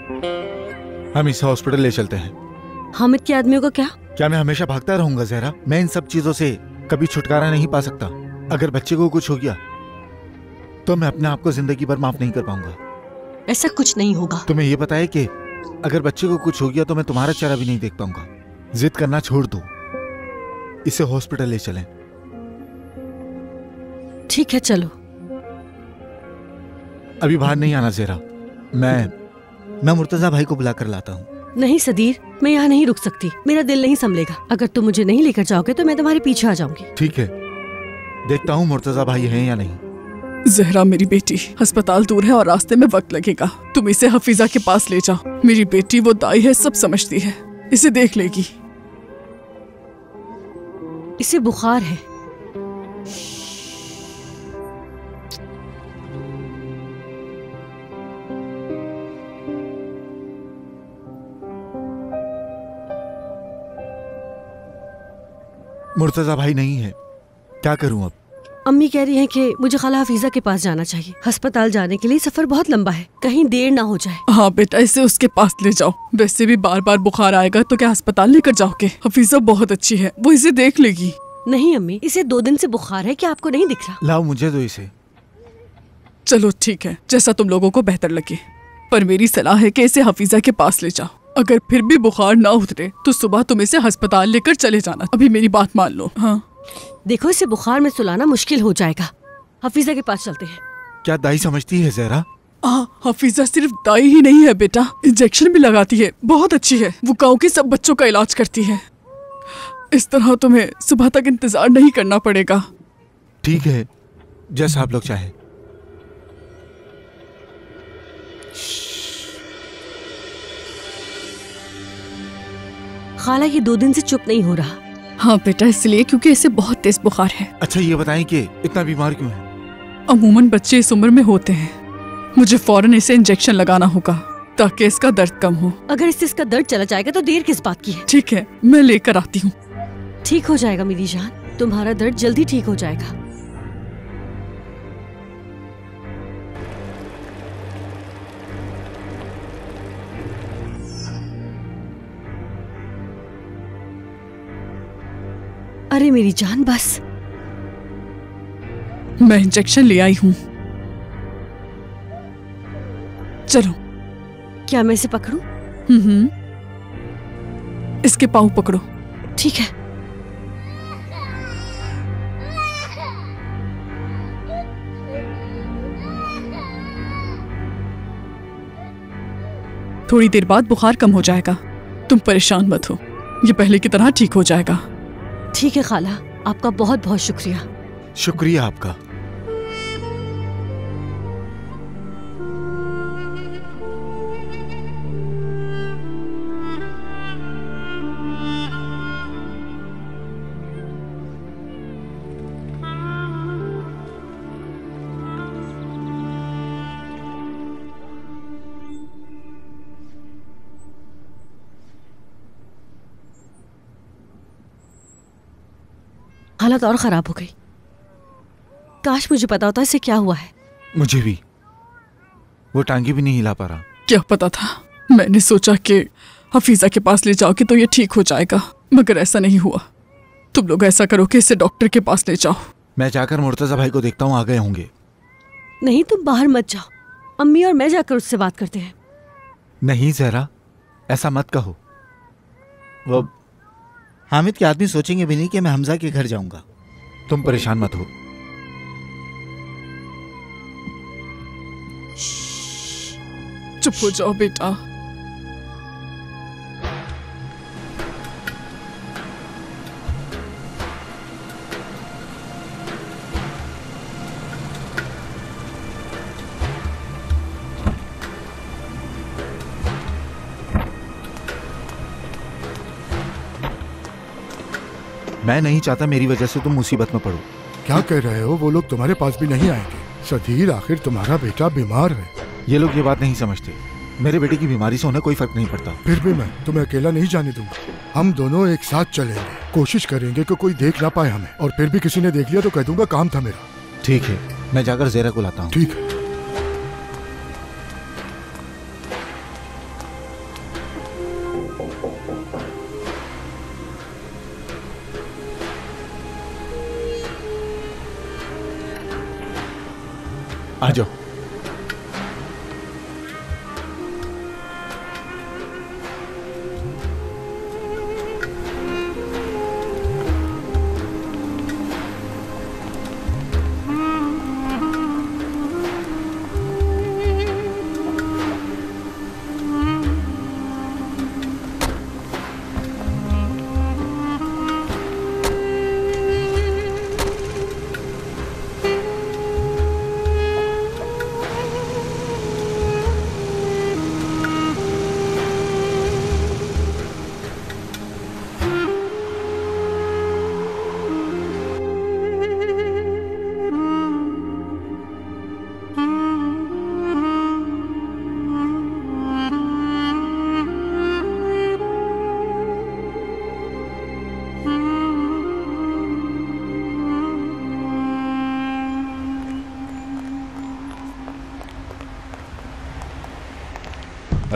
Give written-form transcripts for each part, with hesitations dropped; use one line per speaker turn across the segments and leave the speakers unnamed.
हम इसे हॉस्पिटल ले चलते हैं।
हामिद के आदमियों का क्या?
क्या मैं हमेशा भागता रहूंगा जहरा? मैं इन सब चीजों से कभी छुटकारा नहीं पा सकता। अगर बच्चे को कुछ हो गया तो मैं अपने आप को जिंदगी भर माफ नहीं कर पाऊंगा।
ऐसा कुछ नहीं होगा।
तुम्हें यह पता है कि अगर बच्चे को कुछ हो गया तो मैं तुम्हारा चेहरा भी नहीं देख पाऊंगा। जिद करना छोड़ दो, इसे हॉस्पिटल ले चलें।
ठीक है चलो।
अभी बाहर नहीं आना जहरा, मैं मुर्तजा भाई को बुला कर लाता हूँ।
नहीं सदीर, मैं यहाँ नहीं रुक सकती, मेरा दिल नहीं संभलेगा। अगर तुम मुझे नहीं लेकर जाओगे तो मैं तुम्हारे पीछे आ जाऊंगी।
ठीक है, देखता हूँ मुर्तजा भाई हैं या नहीं।
जहरा मेरी बेटी, अस्पताल दूर है और रास्ते में वक्त लगेगा। तुम इसे हफीजा के पास ले जाओ। मेरी बेटी वो दाई है, सब समझती है, इसे देख लेगी।
इसे बुखार है।
मुर्तजा भाई नहीं है, क्या करूं अब?
अम्मी कह रही हैं कि मुझे खाला हफीजा के पास जाना चाहिए। अस्पताल जाने के लिए सफर बहुत लंबा है, कहीं देर ना हो जाए।
हाँ बेटा, इसे उसके पास ले जाओ। वैसे भी बार बार बुखार आएगा तो क्या अस्पताल लेकर जाओगे? हफीजा बहुत अच्छी है, वो इसे देख लेगी।
नहीं अम्मी, इसे 2 दिन से बुखार है, क्या आपको नहीं दिख रहा?
लाओ मुझे दो इसे।
चलो ठीक है, जैसा तुम लोगों को बेहतर लगे, पर मेरी सलाह है कि इसे हफीजा के पास ले जाओ। अगर फिर भी बुखार ना उतरे तो सुबह तुम इसे अस्पताल लेकर चले जाना। अभी मेरी बात मान लो। हाँ
देखो, इसे बुखार में सुलाना मुश्किल हो जाएगा। हफीजा के पास चलते हैं।
क्या दाई समझती है जहरा?
हफीजा सिर्फ दाई ही नहीं है बेटा, इंजेक्शन भी लगाती है, बहुत अच्छी है। वो गाँव के सब बच्चों का इलाज करती है। इस तरह तुम्हें सुबह तक इंतजार नहीं करना पड़ेगा।
ठीक है, जैसा आप लोग चाहें।
खाला ये 2 दिन से चुप नहीं हो रहा।
हाँ बेटा, इसलिए क्योंकि इसे बहुत तेज बुखार है।
अच्छा ये बताएं कि इतना बीमार क्यों है?
अमूमन बच्चे इस उम्र में होते हैं। मुझे फौरन इसे इंजेक्शन लगाना होगा ताकि इसका दर्द कम हो।
अगर इससे इसका दर्द चला जाएगा तो देर किस बात की है?
ठीक है, मैं लेकर आती हूँ।
ठीक हो जाएगा मेरी जान, तुम्हारा दर्द जल्दी ठीक हो जाएगा। अरे मेरी जान, बस।
मैं इंजेक्शन ले आई हूँ, चलो।
क्या मैं इसे पकड़ूं?
इसके पाँव पकड़ो।
ठीक है।
थोड़ी देर बाद बुखार कम हो जाएगा, तुम परेशान मत हो, ये पहले की तरह ठीक हो जाएगा।
ठीक है खाला, आपका बहुत बहुत शुक्रिया।
शुक्रिया आपका।
हालत और खराब हो गई। काश मुझे पता होता इसे क्या हुआ है।
मुझे भी। वो टांगी भी नहीं हिला पा रहा।
क्या पता था, मैंने सोचा कि हफीजा के पास ले जाओगे तो ये ठीक हो जाएगा, मगर ऐसा नहीं हुआ। तुम लोग ऐसा करो कि इसे डॉक्टर के पास ले जाओ।
मैं जाकर मुर्तजा भाई को देखता हूँ, आ गए होंगे।
नहीं, तुम बाहर मत जाओ, अम्मी और मैं जाकर उससे बात करते हैं।
नहीं जहरा, ऐसा मत कहो। वो
हामिद के आदमी सोचेंगे भी नहीं कि मैं हमजा के घर जाऊंगा।
तुम परेशान मत हो।
चुप हो जाओ बेटा।
मैं नहीं चाहता मेरी वजह से तुम मुसीबत में पड़ो।
क्या कह रहे हो? वो लोग तुम्हारे पास भी नहीं आएंगे। सदीर, आखिर तुम्हारा बेटा बीमार है।
ये लोग ये बात नहीं समझते। मेरे बेटे की बीमारी से उन्हें कोई फर्क नहीं पड़ता।
फिर भी मैं तुम्हें अकेला नहीं जाने दूंगा। हम दोनों एक साथ चलेंगे, कोशिश करेंगे कि कोई देख ना पाए हमें, और फिर भी किसी ने देख लिया तो कह दूंगा काम था मेरा।
ठीक है, मैं जाकर ज़ेरा को लाता हूँ।
ठीक है।
आ जाओ।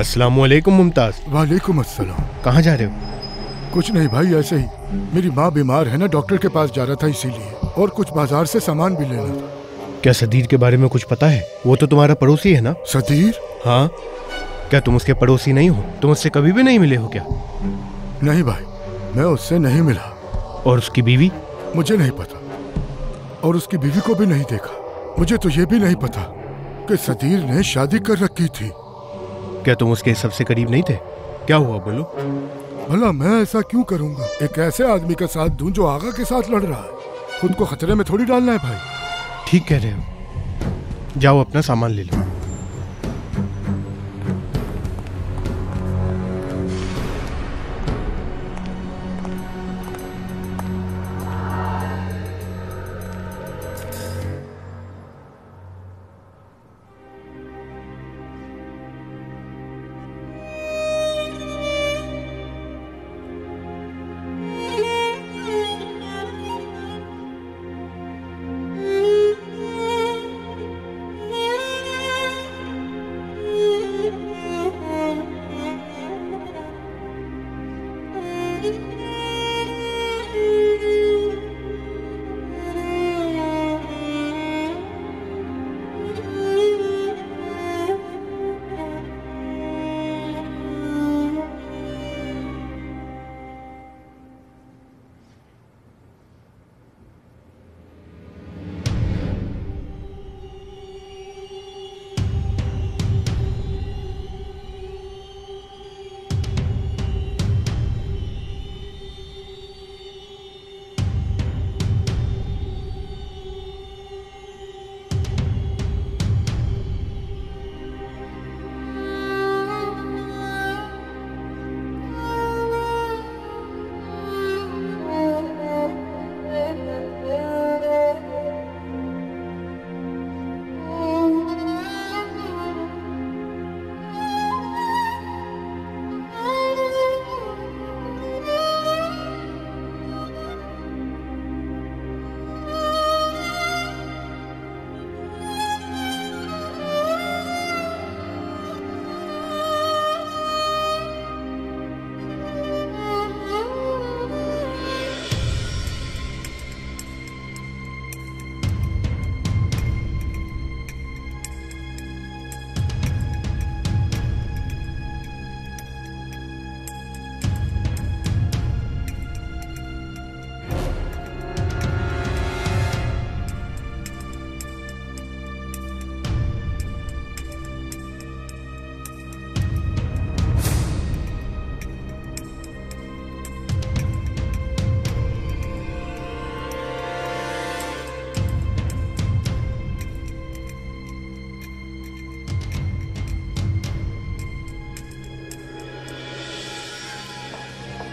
अस्सलामुअलैकुम मुमताज।
वालेकुम अस्सलाम।
कहाँ जा रहे हो?
कुछ नहीं भाई, ऐसे ही। मेरी माँ बीमार है ना, डॉक्टर के पास जा रहा था इसीलिए, और कुछ बाजार से सामान भी लेना था।
क्या सदीर के बारे में कुछ पता है? वो तो तुम्हारा पड़ोसी है ना?
सदीर?
हाँ। क्या तुम उसके पड़ोसी नहीं हो? तुम उससे कभी भी नहीं मिले हो क्या?
नहीं भाई, मैं उससे नहीं मिला।
और उसकी बीवी?
मुझे नहीं पता, और उसकी बीवी को भी नहीं देखा। मुझे तो ये भी नहीं पता कि सदीर ने शादी कर रखी थी।
क्या तुम उसके सबसे करीब नहीं थे? क्या हुआ बोलो?
भला मैं ऐसा क्यों करूंगा? एक ऐसे आदमी का साथ दूं जो आगा के साथ लड़ रहा है। खुद को खतरे में थोड़ी डालना है भाई।
ठीक कह रहे हो। जाओ अपना सामान ले लो।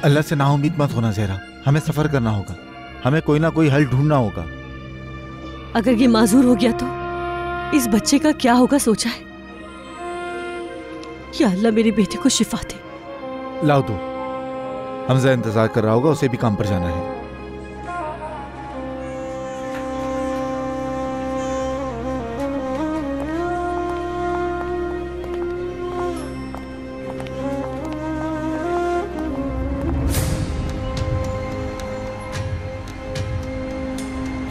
अल्लाह से नाउम्मीद मत होना ज़हरा, हमें सफर करना होगा, हमें कोई ना कोई हल ढूंढना होगा।
अगर ये माजूर हो गया तो इस बच्चे का क्या होगा सोचा है? या अल्लाह मेरे बेटे को शिफा दे।
लाओ तो, हमजा इंतजार कर रहा होगा, उसे भी काम पर जाना है।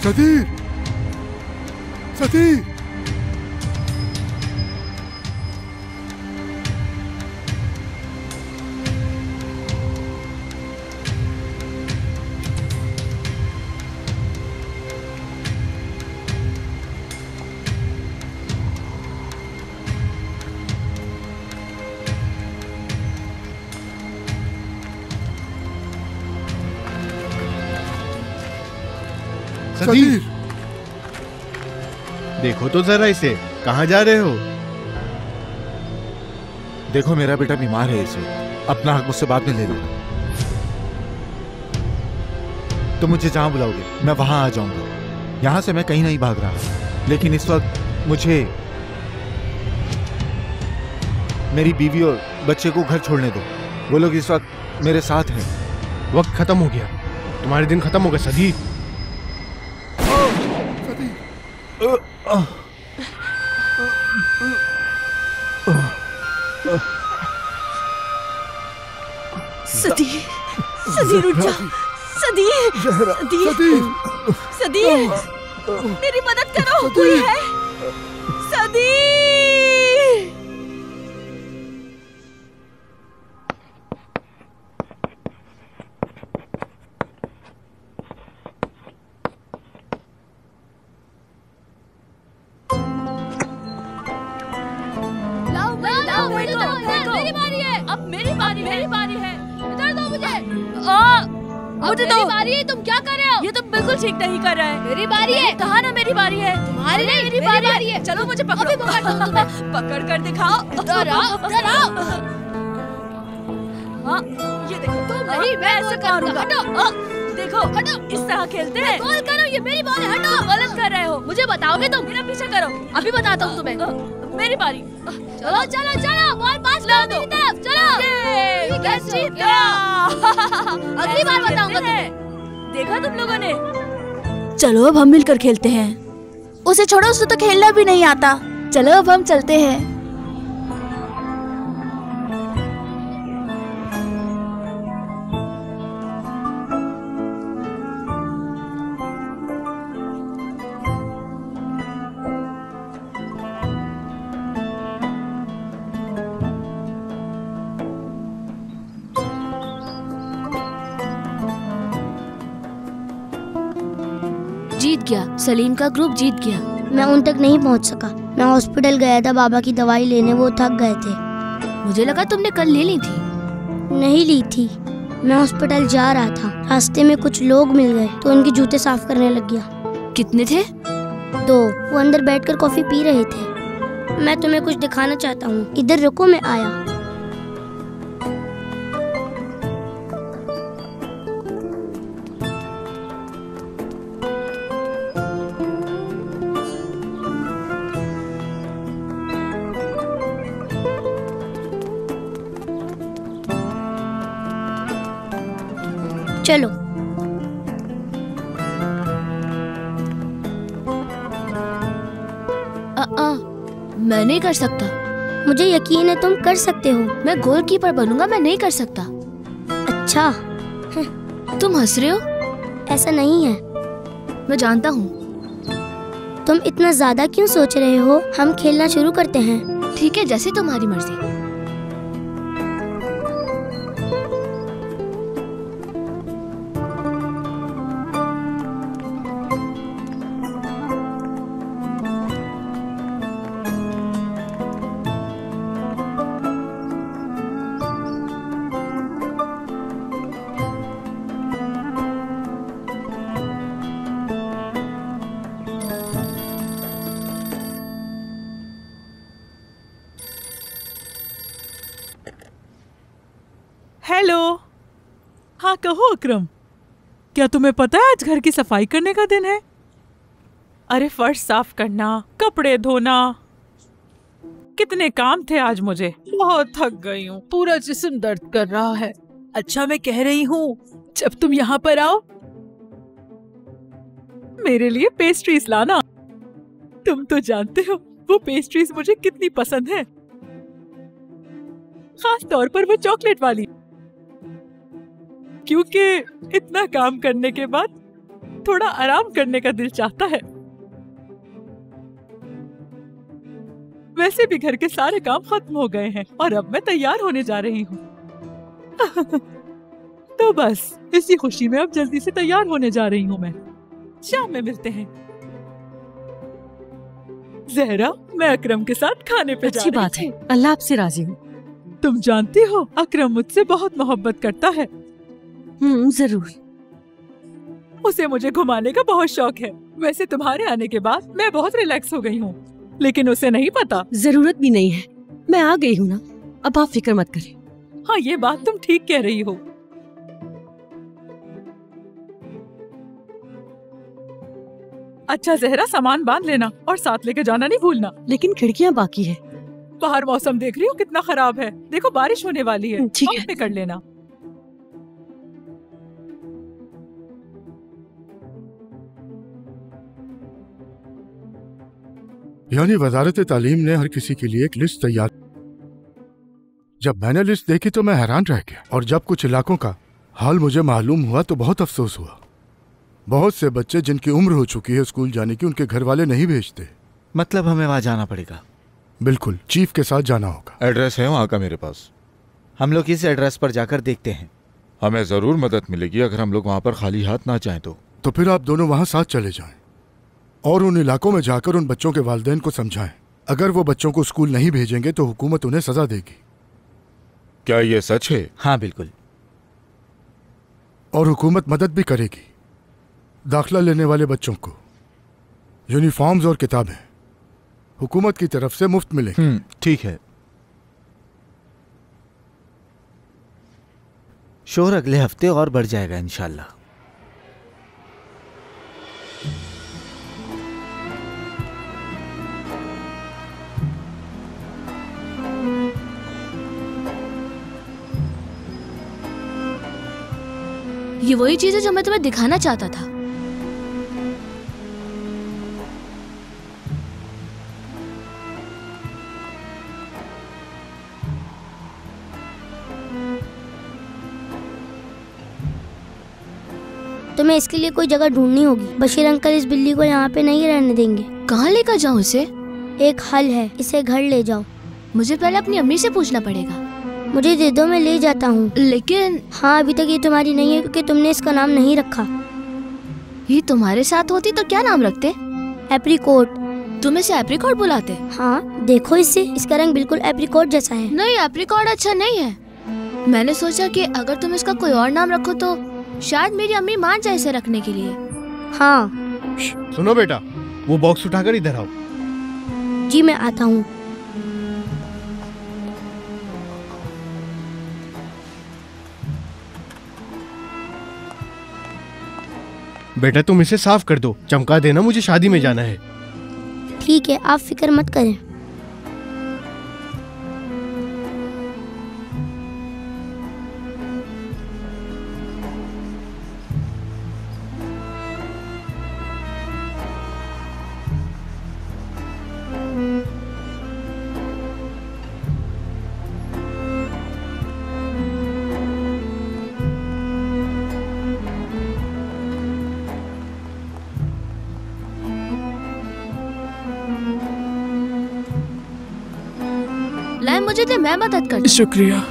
सदीर, सदीर,
सदीर, देखो तो जरा इसे, कहाँ जा रहे हो?
देखो मेरा बेटा बीमार है इस वक्त, अपना हक मुझसे बाद में ले लो। तो मुझे जहां बुलाओगे मैं वहां आ जाऊंगा। यहां से मैं कहीं नहीं भाग रहा, लेकिन इस वक्त मुझे मेरी बीवी और बच्चे को घर छोड़ने दो। वो लोग इस वक्त मेरे साथ हैं।
वक्त खत्म हो गया, तुम्हारे दिन खत्म हो गए सदीर।
सदीर, सदीर उठ जा। सदीर, सदीर, सदीर, मेरी मदद करो, कोई है? सदीर।
मुझे मेरी बारी है, तुम क्या कर रहे हो?
ये तुम बिल्कुल ठीक नहीं कर रहे हैं।
मेरी बारी है।
कहा ना मेरी बारी है।
तुम्हारी नहीं, मेरी बारी है।
चलो मुझे पकड़ो।
अभी पकड़ता हूँ तुम्हें।
पकड़ कर दिखाओ।
इधर आओ, इधर आओ।
हाँ, ये देखो।
तुम नहीं, मैं ऐसे करूँगा। हटो।
देखो, हटो। इस तरह खेलते हैं।
कॉल करो, ये मेरी बॉल है। हटो।
गलत कर रहे हो।
मुझे बताओगे तुम?
मेरा पीछा करो।
अभी बताता हूँ तुम्हें।
मेरी बारी।
चलो चलो चलो, बॉल पास लो मेरी तरफ। चलो।
ठीक है, जीत गया।
अगली बार बताऊंगा तुम्हें।
देखा तुम लोगों ने?
चलो अब हम मिलकर खेलते हैं। उसे छोड़ो, उसे तो खेलना भी नहीं आता। चलो अब हम चलते हैं। जीत गया, सलीम का ग्रुप जीत गया।
मैं उन तक नहीं पहुंच सका। मैं हॉस्पिटल गया था बाबा की दवाई लेने, वो थक गए थे।
मुझे लगा तुमने कल ले ली थी।
नहीं ली थी, मैं हॉस्पिटल जा रहा था। रास्ते में कुछ लोग मिल गए तो उनके जूते साफ करने लग गया।
कितने थे?
2। वो अंदर बैठकर कॉफी पी रहे थे। मैं तुम्हें कुछ दिखाना चाहता हूँ, इधर रुको, मैं आया। चलो।
मैं नहीं कर सकता।
मुझे यकीन है तुम कर सकते हो।
मैं गोलकीपर बनूंगा, मैं नहीं कर सकता।
अच्छा,
तुम हंस रहे हो?
ऐसा नहीं है।
मैं जानता हूँ।
तुम इतना ज्यादा क्यों सोच रहे हो? हम खेलना शुरू करते हैं।
ठीक है, जैसे तुम्हारी मर्जी।
हेलो। हाँ कहो अकरम, क्या तुम्हें पता है आज घर की सफाई करने का दिन है? अरे फर्श साफ करना, कपड़े धोना, कितने काम थे आज मुझे। बहुत थक गई हूँ, पूरा जिस्म दर्द कर रहा है। अच्छा मैं कह रही हूँ जब तुम यहाँ पर आओ मेरे लिए पेस्ट्रीज लाना। तुम तो जानते हो वो पेस्ट्रीज मुझे कितनी पसंद है, खास तौर पर वो चॉकलेट वाली, क्योंकि इतना काम करने के बाद थोड़ा आराम करने का दिल चाहता है। वैसे भी घर के सारे काम खत्म हो गए हैं और अब मैं तैयार होने जा रही हूँ। तो बस इसी खुशी में अब जल्दी से तैयार होने जा रही हूँ मैं। शाम में मिलते हैं। जहरा, मैं अकरम के साथ खाने पे जा रही थी।
अच्छी बात है, अल्लाह आपसे राजी हूँ।
तुम जानती हो अकरम मुझसे बहुत मोहब्बत करता है।
जरूर।
उसे मुझे घुमाने का बहुत शौक है। वैसे तुम्हारे आने के बाद मैं बहुत रिलैक्स हो गई हूँ, लेकिन उसे नहीं पता।
जरूरत भी नहीं है, मैं आ गई हूँ ना, अब आप फिक्र मत करें।
हाँ, ये बात तुम ठीक कह रही हो। अच्छा जहरा, सामान बांध लेना और साथ लेके जाना नहीं भूलना।
लेकिन खिड़कियाँ बाकी है।
बाहर मौसम देख रही हो कितना खराब है, देखो बारिश होने वाली है।
ठीक है।
वक्त पे कर लेना।
यानी वजारत तालीम ने हर किसी के लिए एक लिस्ट तैयार। जब मैंने लिस्ट देखी तो मैं हैरान रह गया, और जब कुछ इलाकों का हाल मुझे मालूम हुआ तो बहुत अफसोस हुआ। बहुत से बच्चे जिनकी उम्र हो चुकी है स्कूल जाने की, उनके घर वाले नहीं भेजते।
मतलब हमें वहां जाना पड़ेगा?
बिल्कुल, चीफ के साथ जाना होगा।
एड्रेस है वहाँ का मेरे पास।
हम लोग इस एड्रेस पर जाकर देखते हैं।
हमें जरूर मदद मिलेगी अगर हम लोग वहाँ पर खाली हाथ ना जाएं तो
फिर आप दोनों वहां साथ चले जाएं और उन इलाकों में जाकर उन बच्चों के वालिदैन को समझाएं। अगर वो बच्चों को स्कूल नहीं भेजेंगे तो हुकूमत उन्हें सजा देगी।
क्या ये सच है?
हाँ बिल्कुल।
और हुकूमत मदद भी करेगी। दाखिला लेने वाले बच्चों को यूनिफॉर्म्स और किताबें हुकूमत की तरफ से मुफ्त मिलेंगी।
ठीक है। शोर अगले हफ्ते और बढ़ जाएगा इंशाल्लाह।
ये वही चीज है जो मैं तुम्हें दिखाना चाहता था।
तुम्हें इसके लिए कोई जगह ढूंढनी होगी। बशीर अंकल इस बिल्ली को यहाँ पे नहीं रहने देंगे।
कहाँ लेकर जाऊँ इसे?
एक हल है, इसे घर ले जाओ।
मुझे पहले अपनी अम्मी से पूछना पड़ेगा।
मुझे दे दो, मैं ले जाता हूँ।
लेकिन
हाँ, अभी तक ये तुम्हारी नहीं है क्योंकि तुमने इसका नाम नहीं रखा।
ये तुम्हारे साथ होती तो क्या नाम रखते?
एप्रिकॉट।
तुम इसे एप्रिकॉट बुलाते?
हाँ, देखो इसे, इसका रंग बिल्कुल एप्रिकॉट जैसा है।
नहीं, एप्रिकॉट अच्छा नहीं है। मैंने सोचा कि अगर तुम इसका कोई और नाम रखो तो शायद मेरी अम्मी मान जाए इसे रखने के लिए।
हाँ।
सुनो बेटा, वो बॉक्स उठाकर इधर आओ।
जी मैं आता हूँ।
बेटा तुम इसे साफ कर दो, चमका देना, मुझे शादी में जाना है।
ठीक है, आप फिक्र मत करें।
लाए मुझे दे, मैं मदद कर।
शुक्रिया।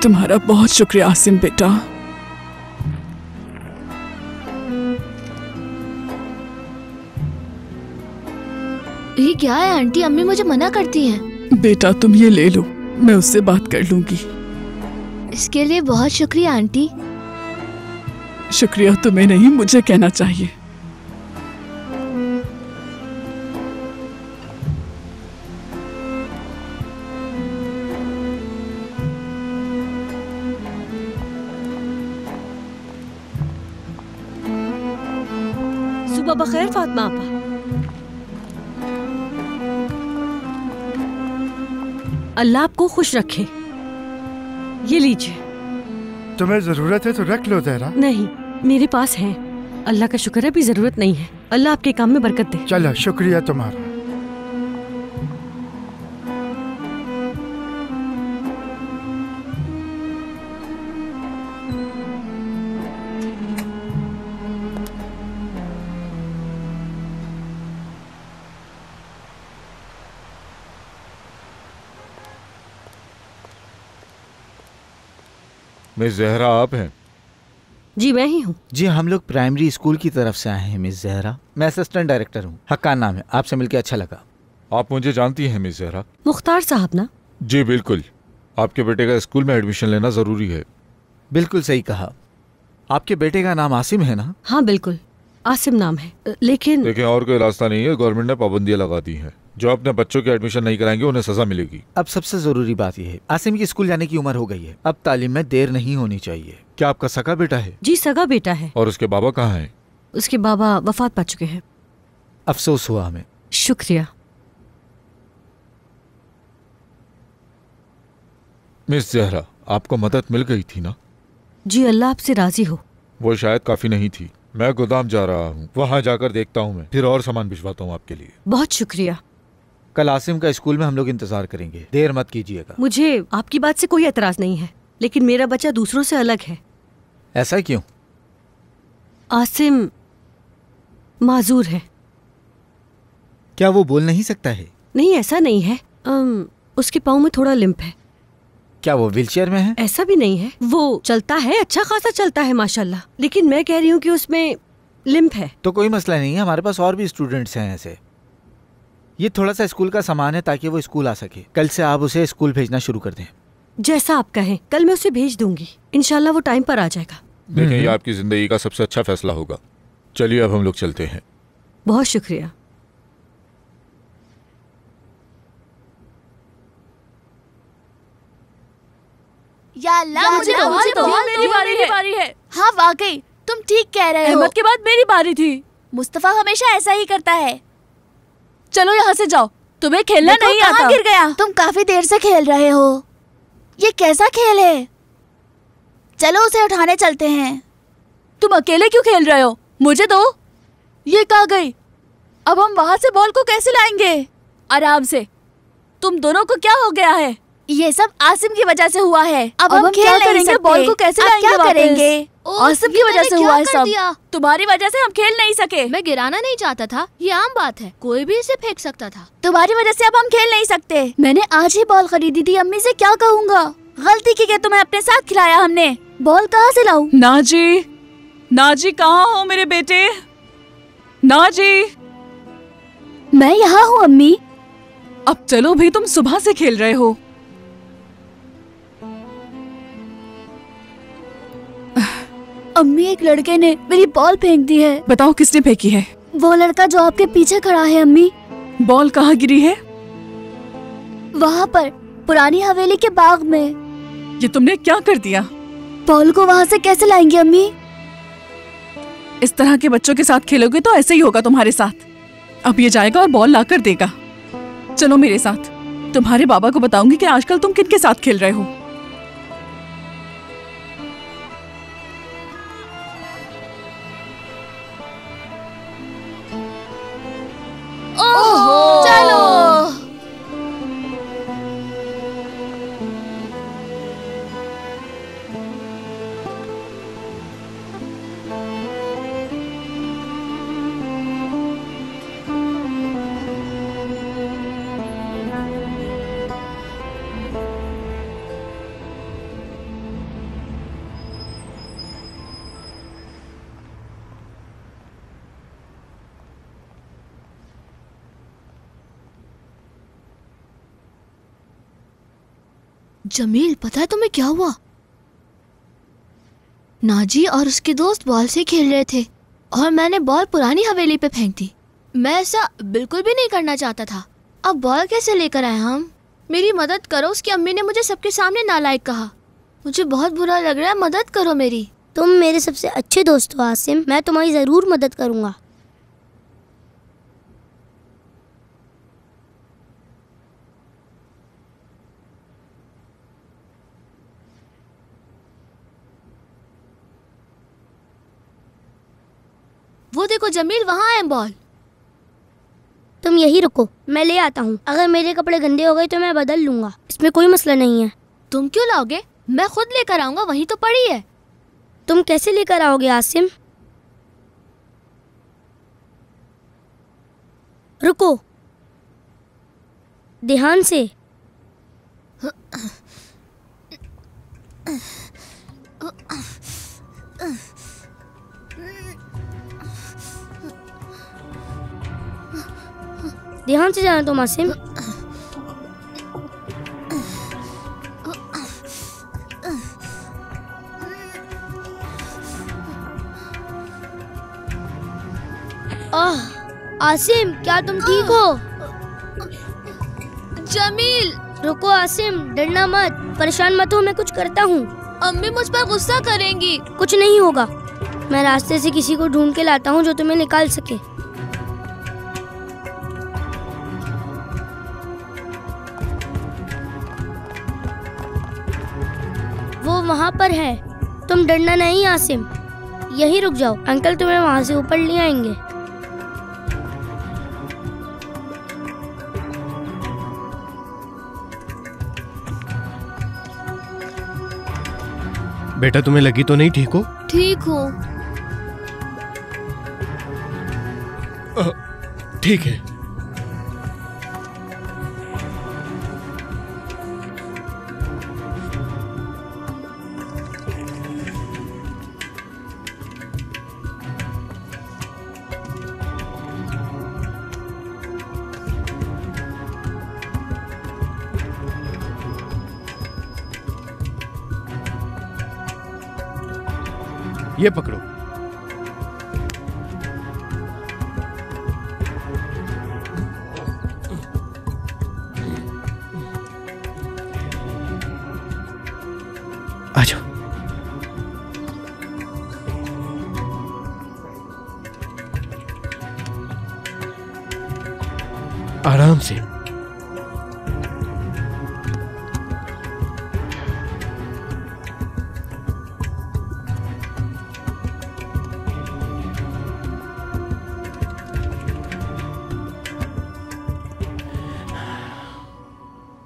तुम्हारा बहुत शुक्रिया आसिम बेटा।
ये क्या है आंटी? अम्मी मुझे मना करती हैं।
बेटा तुम ये ले लो, मैं उससे बात कर लूंगी।
इसके लिए बहुत शुक्रिया आंटी।
शुक्रिया तुम्हें नहीं, मुझे कहना चाहिए।
सुबह बखैर फातिमा आपा। अल्लाह आपको खुश रखे। ये लीजिए।
तुम्हें जरूरत है तो रख लो जहरा।
नहीं, मेरे पास है। अल्लाह का शुक्र है, अभी जरूरत नहीं है। अल्लाह आपके काम में बरकत दे।
चलो, शुक्रिया तुम्हारा।
मिस जहरा आप हैं?
जी मैं ही हूँ।
जी हम लोग प्राइमरी स्कूल की तरफ से आए हैं मिस जहरा। मैं असिस्टेंट डायरेक्टर हूँ। हक्कान नाम है। आपसे मिलकर अच्छा लगा।
आप मुझे जानती हैं मिस जहरा?
मुख्तार साहब ना?
जी बिल्कुल। आपके बेटे का स्कूल में एडमिशन लेना जरूरी है।
बिल्कुल सही कहा। आपके बेटे का नाम आसिम है ना?
हाँ बिल्कुल, आसिम नाम है। लेकिन
देखें, और कोई रास्ता नहीं है। गवर्नमेंट ने पाबंदियां लगा दी हैं। जो अपने बच्चों के एडमिशन नहीं कराएंगे उन्हें सजा मिलेगी।
अब सबसे जरूरी बात यह है, आसिम की स्कूल जाने की उम्र हो गई है। अब तालीम में देर नहीं होनी चाहिए। क्या आपका सगा बेटा है?
जी सगा बेटा है।
और उसके बाबा कहाँ हैं?
उसके बाबा वफात पा चुके हैं।
अफसोस हुआ हमें।
शुक्रिया।
मिस जहरा, आपको मदद मिल गई थी ना?
जी अल्लाह आपसे राजी हो।
वो शायद काफी नहीं थी। मैं गोदाम जा रहा हूँ, वहाँ जाकर देखता हूँ। मैं फिर और सामान भिजवाता हूँ आपके लिए।
बहुत शुक्रिया।
कल आसिम का स्कूल में हम लोग इंतजार करेंगे। देर मत कीजिएगा।
मुझे आपकी बात से कोई एतराज नहीं है, लेकिन मेरा बच्चा दूसरों से अलग है।
ऐसा क्यों?
आसिम माजूर है।
क्या वो बोल नहीं सकता है?
नहीं ऐसा नहीं है। उसके पाँव में थोड़ा लिम्प है।
क्या वो व्हीलचेयर में है?
ऐसा भी नहीं है। वो चलता है, अच्छा खासा चलता है माशाल्लाह, लेकिन मैं कह रही हूँ कि उसमें लिम्प है।
तो कोई मसला नहीं है, हमारे पास और भी स्टूडेंट्स हैं ऐसे। ये थोड़ा सा स्कूल का सामान है ताकि वो स्कूल आ सके। कल से आप उसे स्कूल भेजना शुरू कर दें।
जैसा आप कहें, कल मैं उसे भेज दूंगी। इंशाल्लाह वो टाइम पर आ जाएगा।
देखें, ये आपकी जिंदगी का सबसे अच्छा फैसला होगा। चलिए अब हम लोग चलते हैं।
बहुत शुक्रिया।
या अल्लाह, मुझे
मेरी बारी है।
हाँ वाकई तुम ठीक कह रहे हो।
अहमद के बाद मेरी बारी थी।
मुस्तफा हमेशा ऐसा ही करता है।
चलो यहाँ से जाओ, तुम्हें खेलना नहीं
कहाँ
आता।
गिर गया? तुम काफी देर से खेल रहे हो। ये कैसा खेल है? चलो उसे उठाने चलते हैं।
तुम अकेले क्यों खेल रहे हो? मुझे दो। ये कहाँ गई? अब हम वहाँ से बॉल को कैसे लाएंगे? आराम से। तुम दोनों को क्या हो गया है?
ये सब आसिम की वजह से हुआ है। अब हम
क्या
खेल नहीं
करेंगे?
सकते।
बॉल को कैसे
अब
लाएंगे
क्या
वापस?
करेंगे?
आसिम की वजह से हुआ है सब। तुम्हारी वजह से हम खेल नहीं सके।
मैं गिराना नहीं चाहता था, ये आम बात है। कोई भी इसे फेंक सकता था। तुम्हारी वजह से अब हम खेल नहीं सकते। मैंने आज ही बॉल खरीदी थी, अम्मी से क्या कहूँगा? गलती की कि तुम्हें अपने साथ खिलाया हमने। बॉल कहाँ से लाऊं?
नाजी, नाजी कहाँ हो मेरे बेटे? नाजी।
मैं यहाँ हूँ अम्मी।
अब चलो भी, तुम सुबह से खेल रहे हो।
अम्मी, एक लड़के ने मेरी बॉल फेंक दी है।
बताओ किसने फेंकी है?
वो लड़का जो आपके पीछे खड़ा है अम्मी।
बॉल कहाँ गिरी है?
वहाँ पर पुरानी हवेली के बाग में।
ये तुमने क्या कर दिया?
बॉल को वहाँ से कैसे लाएंगे अम्मी?
इस तरह के बच्चों के साथ खेलोगे तो ऐसे ही होगा तुम्हारे साथ। अब ये जाएगा और बॉल लाकर देगा। चलो मेरे साथ, तुम्हारे बाबा को बताऊंगी कि आजकल तुम किनके साथ खेल रहे हो।
ओहो, चलो। जमील, पता है तुम्हें क्या हुआ? नाजी और उसके दोस्त बॉल से खेल रहे थे और मैंने बॉल पुरानी हवेली पे फेंक दी। मैं ऐसा बिल्कुल भी नहीं करना चाहता था। अब बॉल कैसे लेकर आए हम? मेरी मदद करो। उसकी अम्मी ने मुझे सबके सामने नालायक कहा। मुझे बहुत बुरा लग रहा है, मदद करो मेरी।
तुम मेरे सबसे अच्छे दोस्त हो आसिम, मैं तुम्हारी जरूर मदद करूंगा।
वो देखो जमील, वहाँ है बॉल।
तुम यही रुको, मैं ले आता हूँ। अगर मेरे कपड़े गंदे हो गए तो मैं बदल लूंगा, इसमें कोई मसला नहीं है।
तुम क्यों लाओगे? मैं खुद लेकर आऊंगा, वहीं तो पड़ी है।
तुम कैसे लेकर आओगे आसिम? रुको, ध्यान से। ध्यान से जाना तुम आसिम। आसिम, क्या तुम ठीक हो?
जमील,
रुको आसिम, डरना मत, परेशान मत हो, मैं कुछ करता हूँ।
अम्मी मुझ पर गुस्सा करेंगी।
कुछ नहीं होगा, मैं रास्ते से किसी को ढूंढ के लाता हूँ जो तुम्हें निकाल सके। वो वहाँ पर है, तुम डरना नहीं आसिम, यहीं रुक जाओ, अंकल तुम्हें वहाँ से ऊपर ले आएंगे।
बेटा तुम्हें लगी तो नहीं? ठीक हो?
ठीक हूँ।
ठीक है। ये पकड़ो। आ जाओ। आराम से।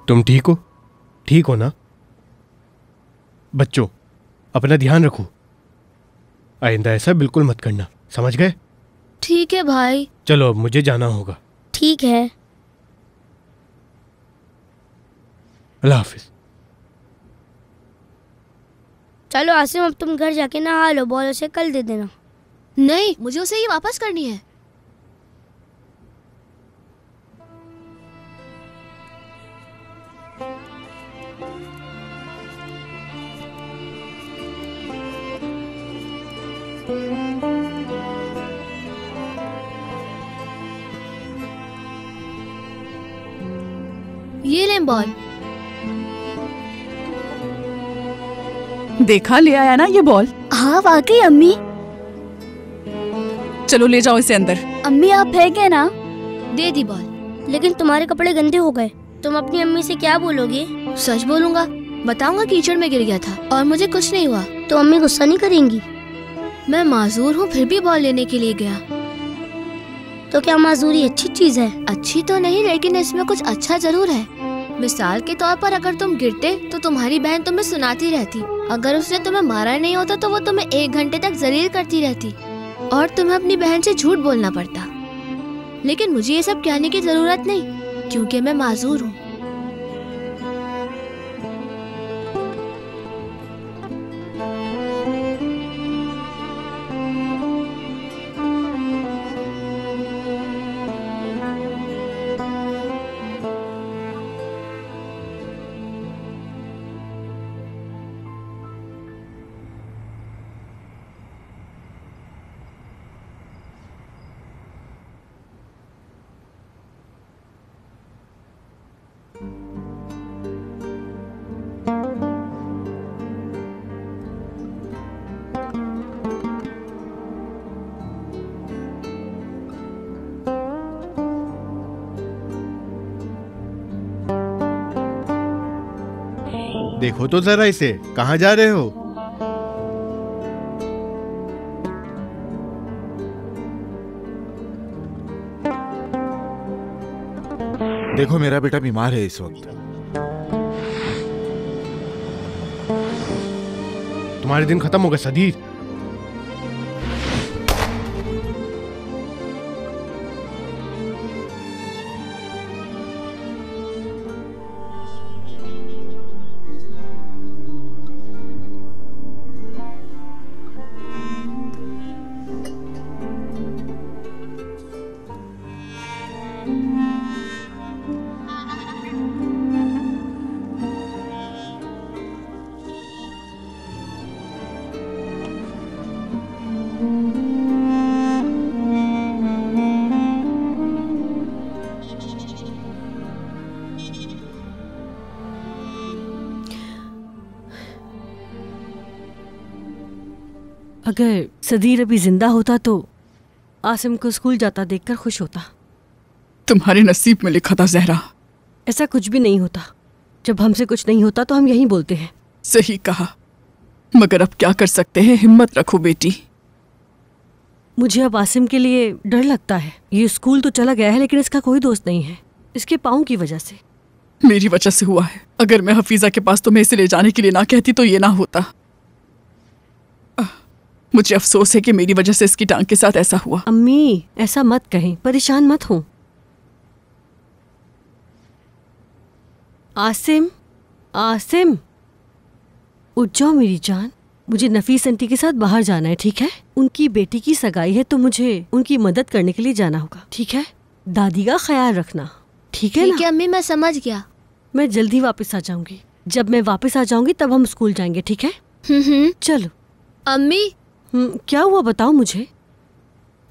तुम ठीक हो? ठीक हो ना? बच्चों, अपना ध्यान रखो, आइंदा ऐसा बिल्कुल मत करना, समझ गए?
ठीक है भाई।
चलो अब मुझे जाना होगा।
ठीक है।
अल्लाह हाफिज।
चलो आसिम, अब तुम घर जाके नहा लो, बॉल उसे कल दे देना।
नहीं, मुझे उसे ये वापस करनी है। ये ले बॉल।
देखा, ले आया ना ये बॉल।
हाँ वाकई अम्मी।
चलो ले जाओ इसे अंदर।
अम्मी आप फेंके ना। दे दी बॉल।
लेकिन तुम्हारे कपड़े गंदे हो गए, तुम अपनी अम्मी से क्या बोलोगे?
सच बोलूंगा, बताऊंगा कीचड़ में गिर गया था और मुझे कुछ नहीं हुआ।
तो अम्मी गुस्सा नहीं करेंगी?
मैं माजूर हूँ, फिर भी बॉल लेने के लिए गया।
तो क्या माजूरी अच्छी चीज है?
अच्छी तो नहीं, लेकिन इसमें कुछ अच्छा जरूर है। मिसाल के तौर पर अगर तुम गिरते तो तुम्हारी बहन तुम्हें सुनाती रहती। अगर उसने तुम्हें मारा नहीं होता तो वो तुम्हें 1 घंटे तक जलील करती रहती और तुम्हें अपनी बहन से झूठ बोलना पड़ता। लेकिन मुझे ये सब कहने की जरूरत नहीं, क्योंकि मैं माजूर हूँ।
देखो तो जरा इसे, कहाँ जा रहे हो?
देखो मेरा बेटा बीमार है इस वक्त।
तुम्हारे दिन खत्म हो गए सदीर।
अगर सदीर अभी जिंदा होता तो आसिम को स्कूल जाता देखकर खुश होता।
तुम्हारे नसीब में लिखा था जहरा।
ऐसा कुछ भी नहीं होता। जब हमसे कुछ नहीं होता तो हम यही बोलते हैं।
सही कहा, मगर अब क्या कर सकते हैं। हिम्मत रखो बेटी।
मुझे अब आसिम के लिए डर लगता है। ये स्कूल तो चला गया है लेकिन इसका कोई दोस्त नहीं है, इसके पाँव की वजह से।
मेरी वजह से हुआ है। अगर मैं हफीजा के पास तुम्हें इसे ले जाने के लिए ना कहती तो ये ना होता। मुझे अफसोस है कि मेरी वजह से इसकी टांग के साथ ऐसा हुआ।
अम्मी ऐसा मत कहें, परेशान मत हो। आसिम, आसिम उठ जाओ मेरी जान। मुझे नफीस आंटी के साथ बाहर जाना है, ठीक है? उनकी बेटी की सगाई है तो मुझे उनकी मदद करने के लिए जाना होगा, ठीक है? दादी का ख्याल रखना, ठीक है ना?
ठीक है अम्मी, मैं समझ गया।
मैं जल्दी वापस आ जाऊंगी। जब मैं वापस आ जाऊंगी तब हम स्कूल जाएंगे, ठीक है? चलो।
अम्मी
क्या हुआ बताओ मुझे।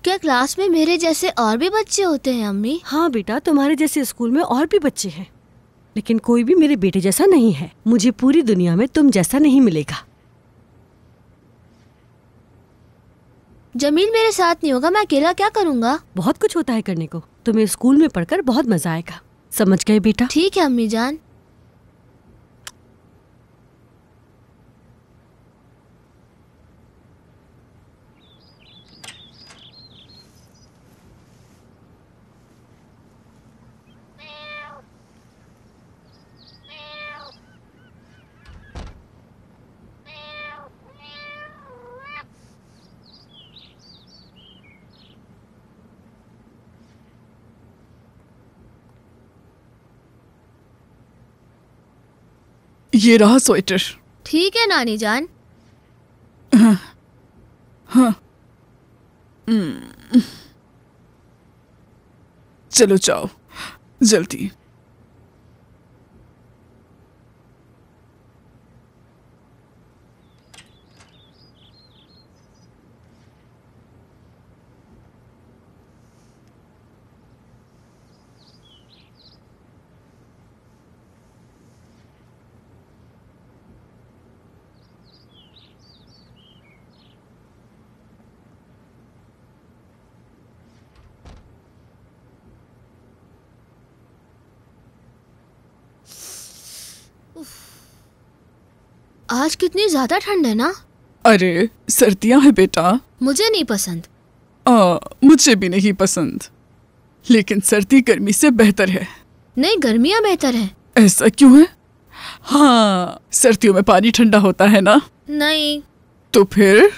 क्या क्लास में मेरे जैसे और भी बच्चे होते हैं अम्मी?
हाँ बेटा, तुम्हारे जैसे स्कूल में और भी बच्चे हैं, लेकिन कोई भी मेरे बेटे जैसा नहीं है। मुझे पूरी दुनिया में तुम जैसा नहीं मिलेगा।
जमील मेरे साथ नहीं होगा, मैं अकेला क्या करूँगा?
बहुत कुछ होता है करने को। तुम्हें स्कूल में पढ़कर बहुत मजा आएगा, समझ गए बेटा?
ठीक है अम्मी जान।
ये रहा स्वेटर।
ठीक है नानी जान।
हाँ। चलो जाओ जल्दी।
आज कितनी ज्यादा ठंड है ना।
अरे सर्दियां हैं बेटा।
मुझे नहीं पसंद।
मुझे भी नहीं पसंद, लेकिन सर्दी गर्मी से बेहतर है।
नहीं, गर्मियां बेहतर है।
ऐसा क्यों है? हाँ, सर्दियों में पानी ठंडा होता है ना।
नहीं
तो फिर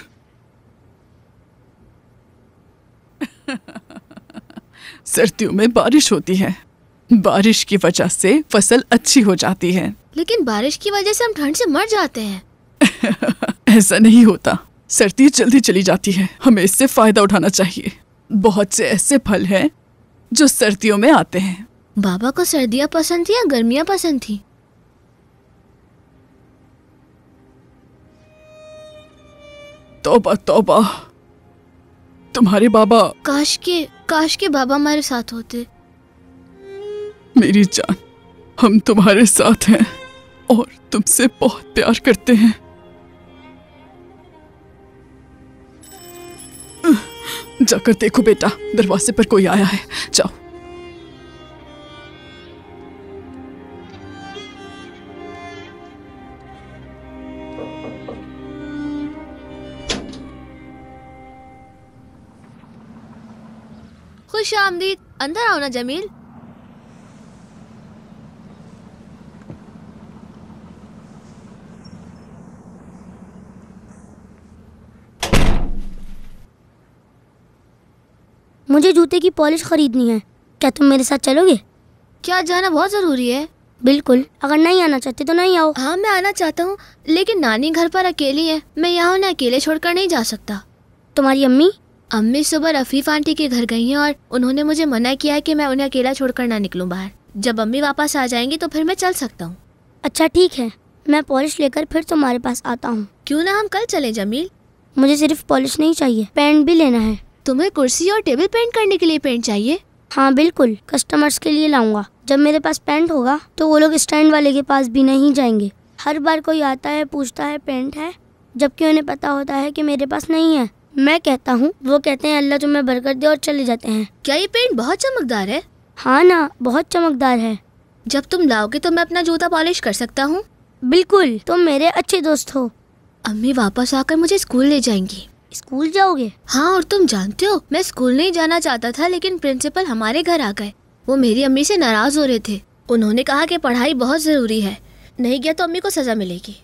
सर्दियों में बारिश होती है। बारिश की वजह से फसल अच्छी हो जाती है।
लेकिन बारिश की वजह से हम ठंड से मर जाते हैं।
ऐसा नहीं होता, सर्दी जल्दी चली जाती है। हमें इससे फायदा उठाना चाहिए। बहुत से ऐसे फल हैं जो सर्दियों में आते हैं।
बाबा को सर्दियाँ पसंद थी या गर्मियाँ पसंद थी?
तौबा तौबा, तुम्हारे बाबा।
काश के बाबा हमारे साथ होते।
मेरी जान, हम तुम्हारे साथ हैं और तुमसे बहुत प्यार करते हैं। जाकर देखो बेटा, दरवाजे पर कोई आया है। जाओ।
खुश आमदीद। अंदर आओ ना जमील।
मुझे जूते की पॉलिश खरीदनी है, क्या तुम मेरे साथ चलोगे?
क्या जाना बहुत जरूरी है?
बिल्कुल, अगर नहीं आना चाहते तो नहीं आओ।
हाँ मैं आना चाहता हूँ, लेकिन नानी घर पर अकेली है। मैं यहाँ उन्हें अकेले छोड़कर नहीं जा सकता।
तुम्हारी अम्मी?
अम्मी सुबह रफीफ आंटी के घर गई हैं और उन्होंने मुझे मना किया है कि मैं उन्हें अकेला छोड़कर ना निकलूं बाहर। जब अम्मी वापस आ जाएंगी तो फिर मैं चल सकता हूँ।
अच्छा ठीक है, मैं पॉलिश लेकर फिर तुम्हारे पास आता हूँ।
क्यों ना हम कल चले जमील?
मुझे सिर्फ पॉलिश नहीं चाहिए, पेंट भी लेना है।
तुम्हें कुर्सी और टेबल पेंट करने के लिए पेंट चाहिए?
हाँ बिल्कुल, कस्टमर्स के लिए लाऊंगा। जब मेरे पास पेंट होगा तो वो लोग स्टैंड वाले के पास भी नहीं जाएंगे। हर बार कोई आता है पूछता है पेंट है, जबकि उन्हें पता होता है कि मेरे पास नहीं है। मैं कहता हूँ, वो कहते हैं अल्लाह तुम्हें बरकत दे और चले जाते हैं।
क्या ये पेंट बहुत चमकदार है?
हाँ ना, बहुत चमकदार है।
जब तुम लाओगे तो मैं अपना जूता पॉलिश कर सकता हूँ?
बिल्कुल, तुम मेरे अच्छे दोस्त हो।
अम्मी वापस आकर मुझे स्कूल ले जाएंगी।
स्कूल जाओगे?
हाँ, और तुम जानते हो मैं स्कूल नहीं जाना चाहता था, लेकिन प्रिंसिपल हमारे घर आ गए। वो मेरी अम्मी से नाराज हो रहे थे। उन्होंने कहा कि पढ़ाई बहुत जरूरी है, नहीं गया तो अम्मी को सजा मिलेगी।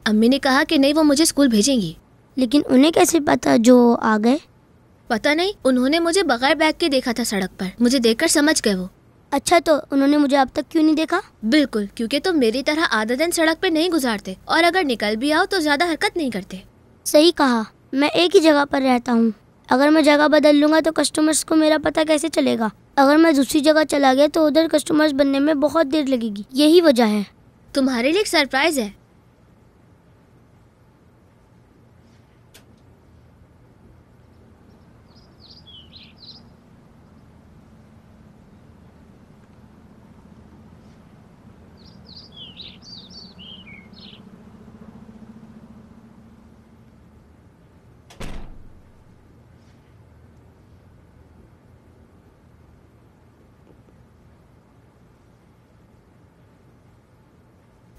अम्मी ने कहा कि नहीं, वो मुझे स्कूल भेजेंगी।
लेकिन उन्हें कैसे पता जो आ गए?
पता नहीं, उन्होंने मुझे बगैर बैग के देखा था सड़क पर। मुझे देखकर समझ गए वो।
अच्छा, तो उन्होंने मुझे अब तक क्यों नहीं देखा?
बिल्कुल, क्योंकि तुम मेरी तरह आधा दिन सड़क पे नहीं गुजारते, और अगर निकल भी आओ तो ज्यादा हरकत नहीं करते।
सही कहा, मैं एक ही जगह पर रहता हूँ। अगर मैं जगह बदल लूंगा तो कस्टमर्स को मेरा पता कैसे चलेगा? अगर मैं दूसरी जगह चला गया तो उधर कस्टमर्स बनने में बहुत देर लगेगी। यही वजह है।
तुम्हारे लिए एक सरप्राइज है।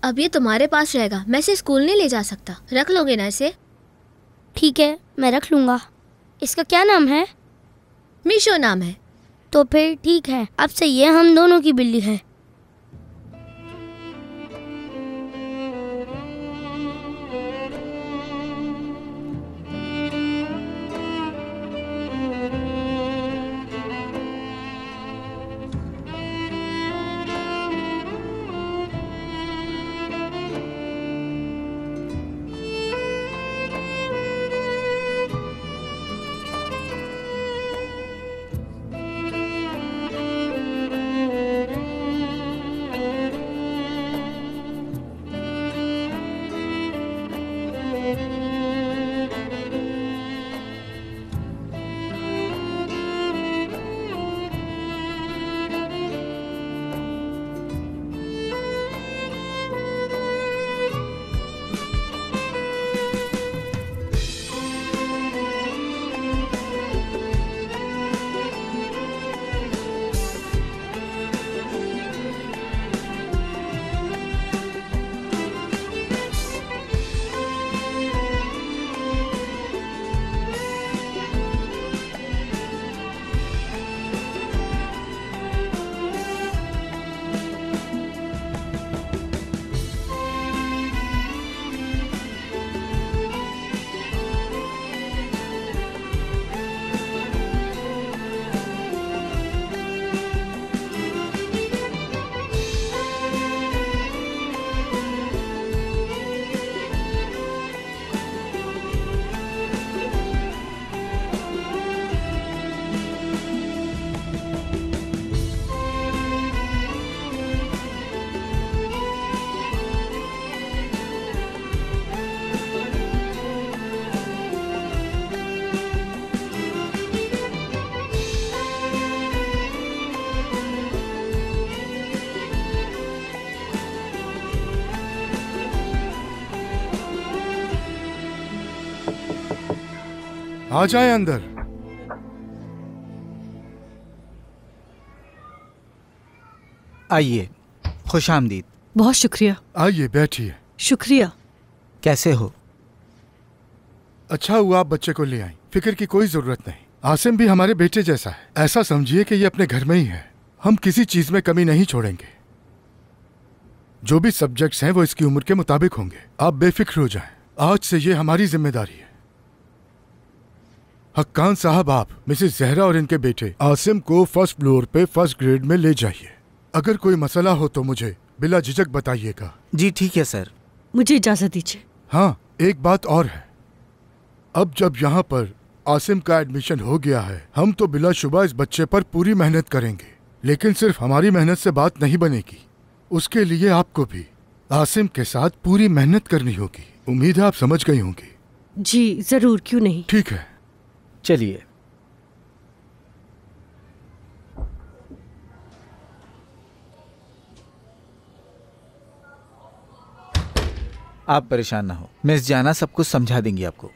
अब ये तुम्हारे पास रहेगा, मैं इसे स्कूल नहीं ले जा सकता। रख लोगे ना इसे?
ठीक है, मैं रख लूंगा। इसका क्या नाम है?
मीशो नाम है।
तो फिर ठीक है, अब से ये हम दोनों की बिल्ली है।
आ जाए अंदर।
आइए, खुश आमदीद।
बहुत शुक्रिया।
आइए बैठिए।
शुक्रिया।
कैसे हो?
अच्छा हुआ आप बच्चे को ले आई, फिक्र की कोई जरूरत नहीं। आसिम भी हमारे बेटे जैसा है, ऐसा समझिए कि ये अपने घर में ही है। हम किसी चीज में कमी नहीं छोड़ेंगे। जो भी सब्जेक्ट्स हैं वो इसकी उम्र के मुताबिक होंगे। आप बेफिक्र हो जाएं, आज से ये हमारी जिम्मेदारी है। हक्कान साहब, आप मिसेस जहरा और इनके बेटे आसिम को फर्स्ट फ्लोर पे फर्स्ट ग्रेड में ले जाइए। अगर कोई मसला हो तो मुझे बिला झिझक बताइएगा।
जी ठीक है सर।
मुझे इजाजत दीजिए।
हाँ, एक बात और है। अब जब यहाँ पर आसिम का एडमिशन हो गया है, हम तो बिलाशुबा इस बच्चे पर पूरी मेहनत करेंगे, लेकिन सिर्फ हमारी मेहनत से बात नहीं बनेगी। उसके लिए आपको भी आसिम के साथ पूरी मेहनत करनी होगी। उम्मीद है आप समझ गई होंगी।
जी जरूर, क्यों नहीं।
ठीक है,
चलिए। आप परेशान ना हो, मिस जाना सब कुछ समझा देंगी आपको।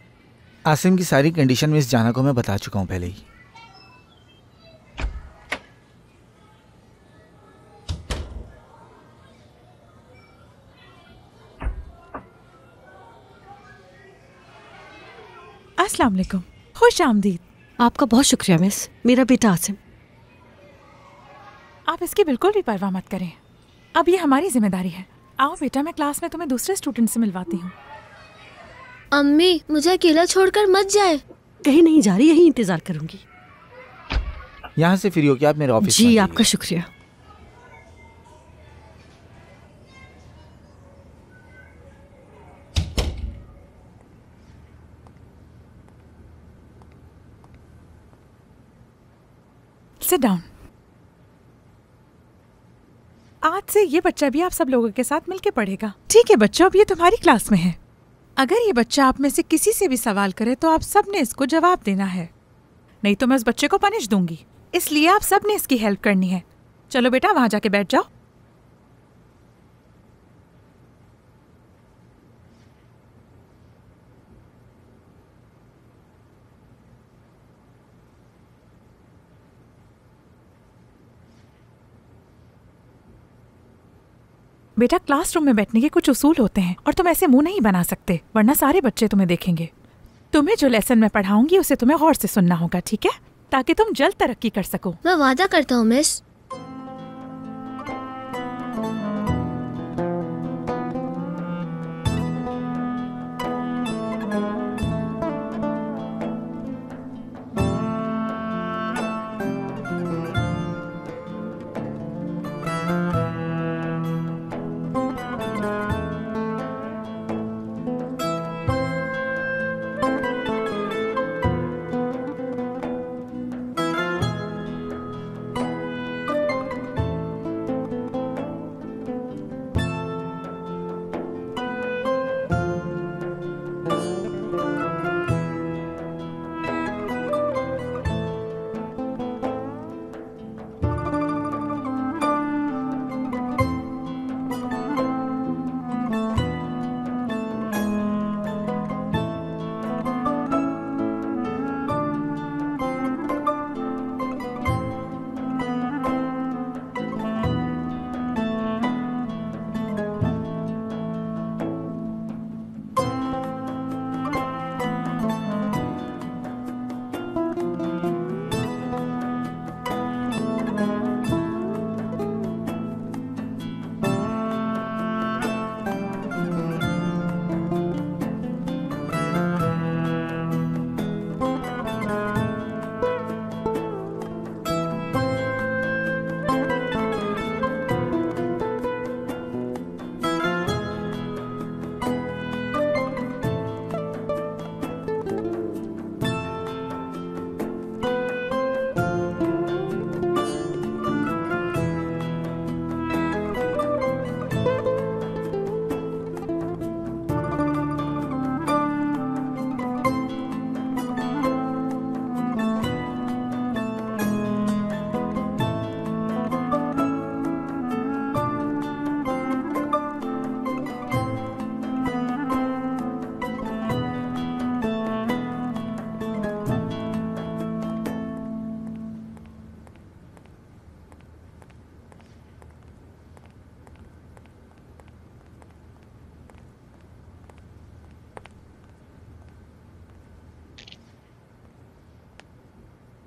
आसिम की सारी कंडीशन मिस जाना को मैं बता चुका हूँ पहले ही।
अस्सलाम वालेकुम, खुश आमदीद।
आपका बहुत शुक्रिया मिस। मेरा बेटा आसिम।
आप इसकी बिल्कुल भी परवाह मत करें, अब ये हमारी जिम्मेदारी है। आओ बेटा, मैं क्लास में तुम्हें दूसरे स्टूडेंट से मिलवाती हूँ।
अम्मी मुझे अकेला छोड़कर मत जाए।
कहीं नहीं जा रही, यहीं इंतजार करूंगी।
यहाँ से फ्री हो क्या आप मेरे ऑफिस?
जी आपका शुक्रिया।
Sit down. आज से ये बच्चा भी आप सब लोगों के साथ मिलके पढ़ेगा। ठीक है बच्चों, अब ये तुम्हारी क्लास में है। अगर ये बच्चा आप में से किसी से भी सवाल करे तो आप सब ने इसको जवाब देना है, नहीं तो मैं उस बच्चे को पनिश दूंगी। इसलिए आप सब ने इसकी हेल्प करनी है। चलो बेटा वहां जाके बैठ जाओ। बेटा क्लासरूम में बैठने के कुछ उसूल होते हैं और तुम ऐसे मुंह नहीं बना सकते, वरना सारे बच्चे तुम्हें देखेंगे। तुम्हें जो लेसन मैं पढ़ाऊंगी उसे तुम्हें गौर से सुनना होगा, ठीक है, ताकि तुम जल्द तरक्की कर सको।
मैं वादा करता हूँ मिस।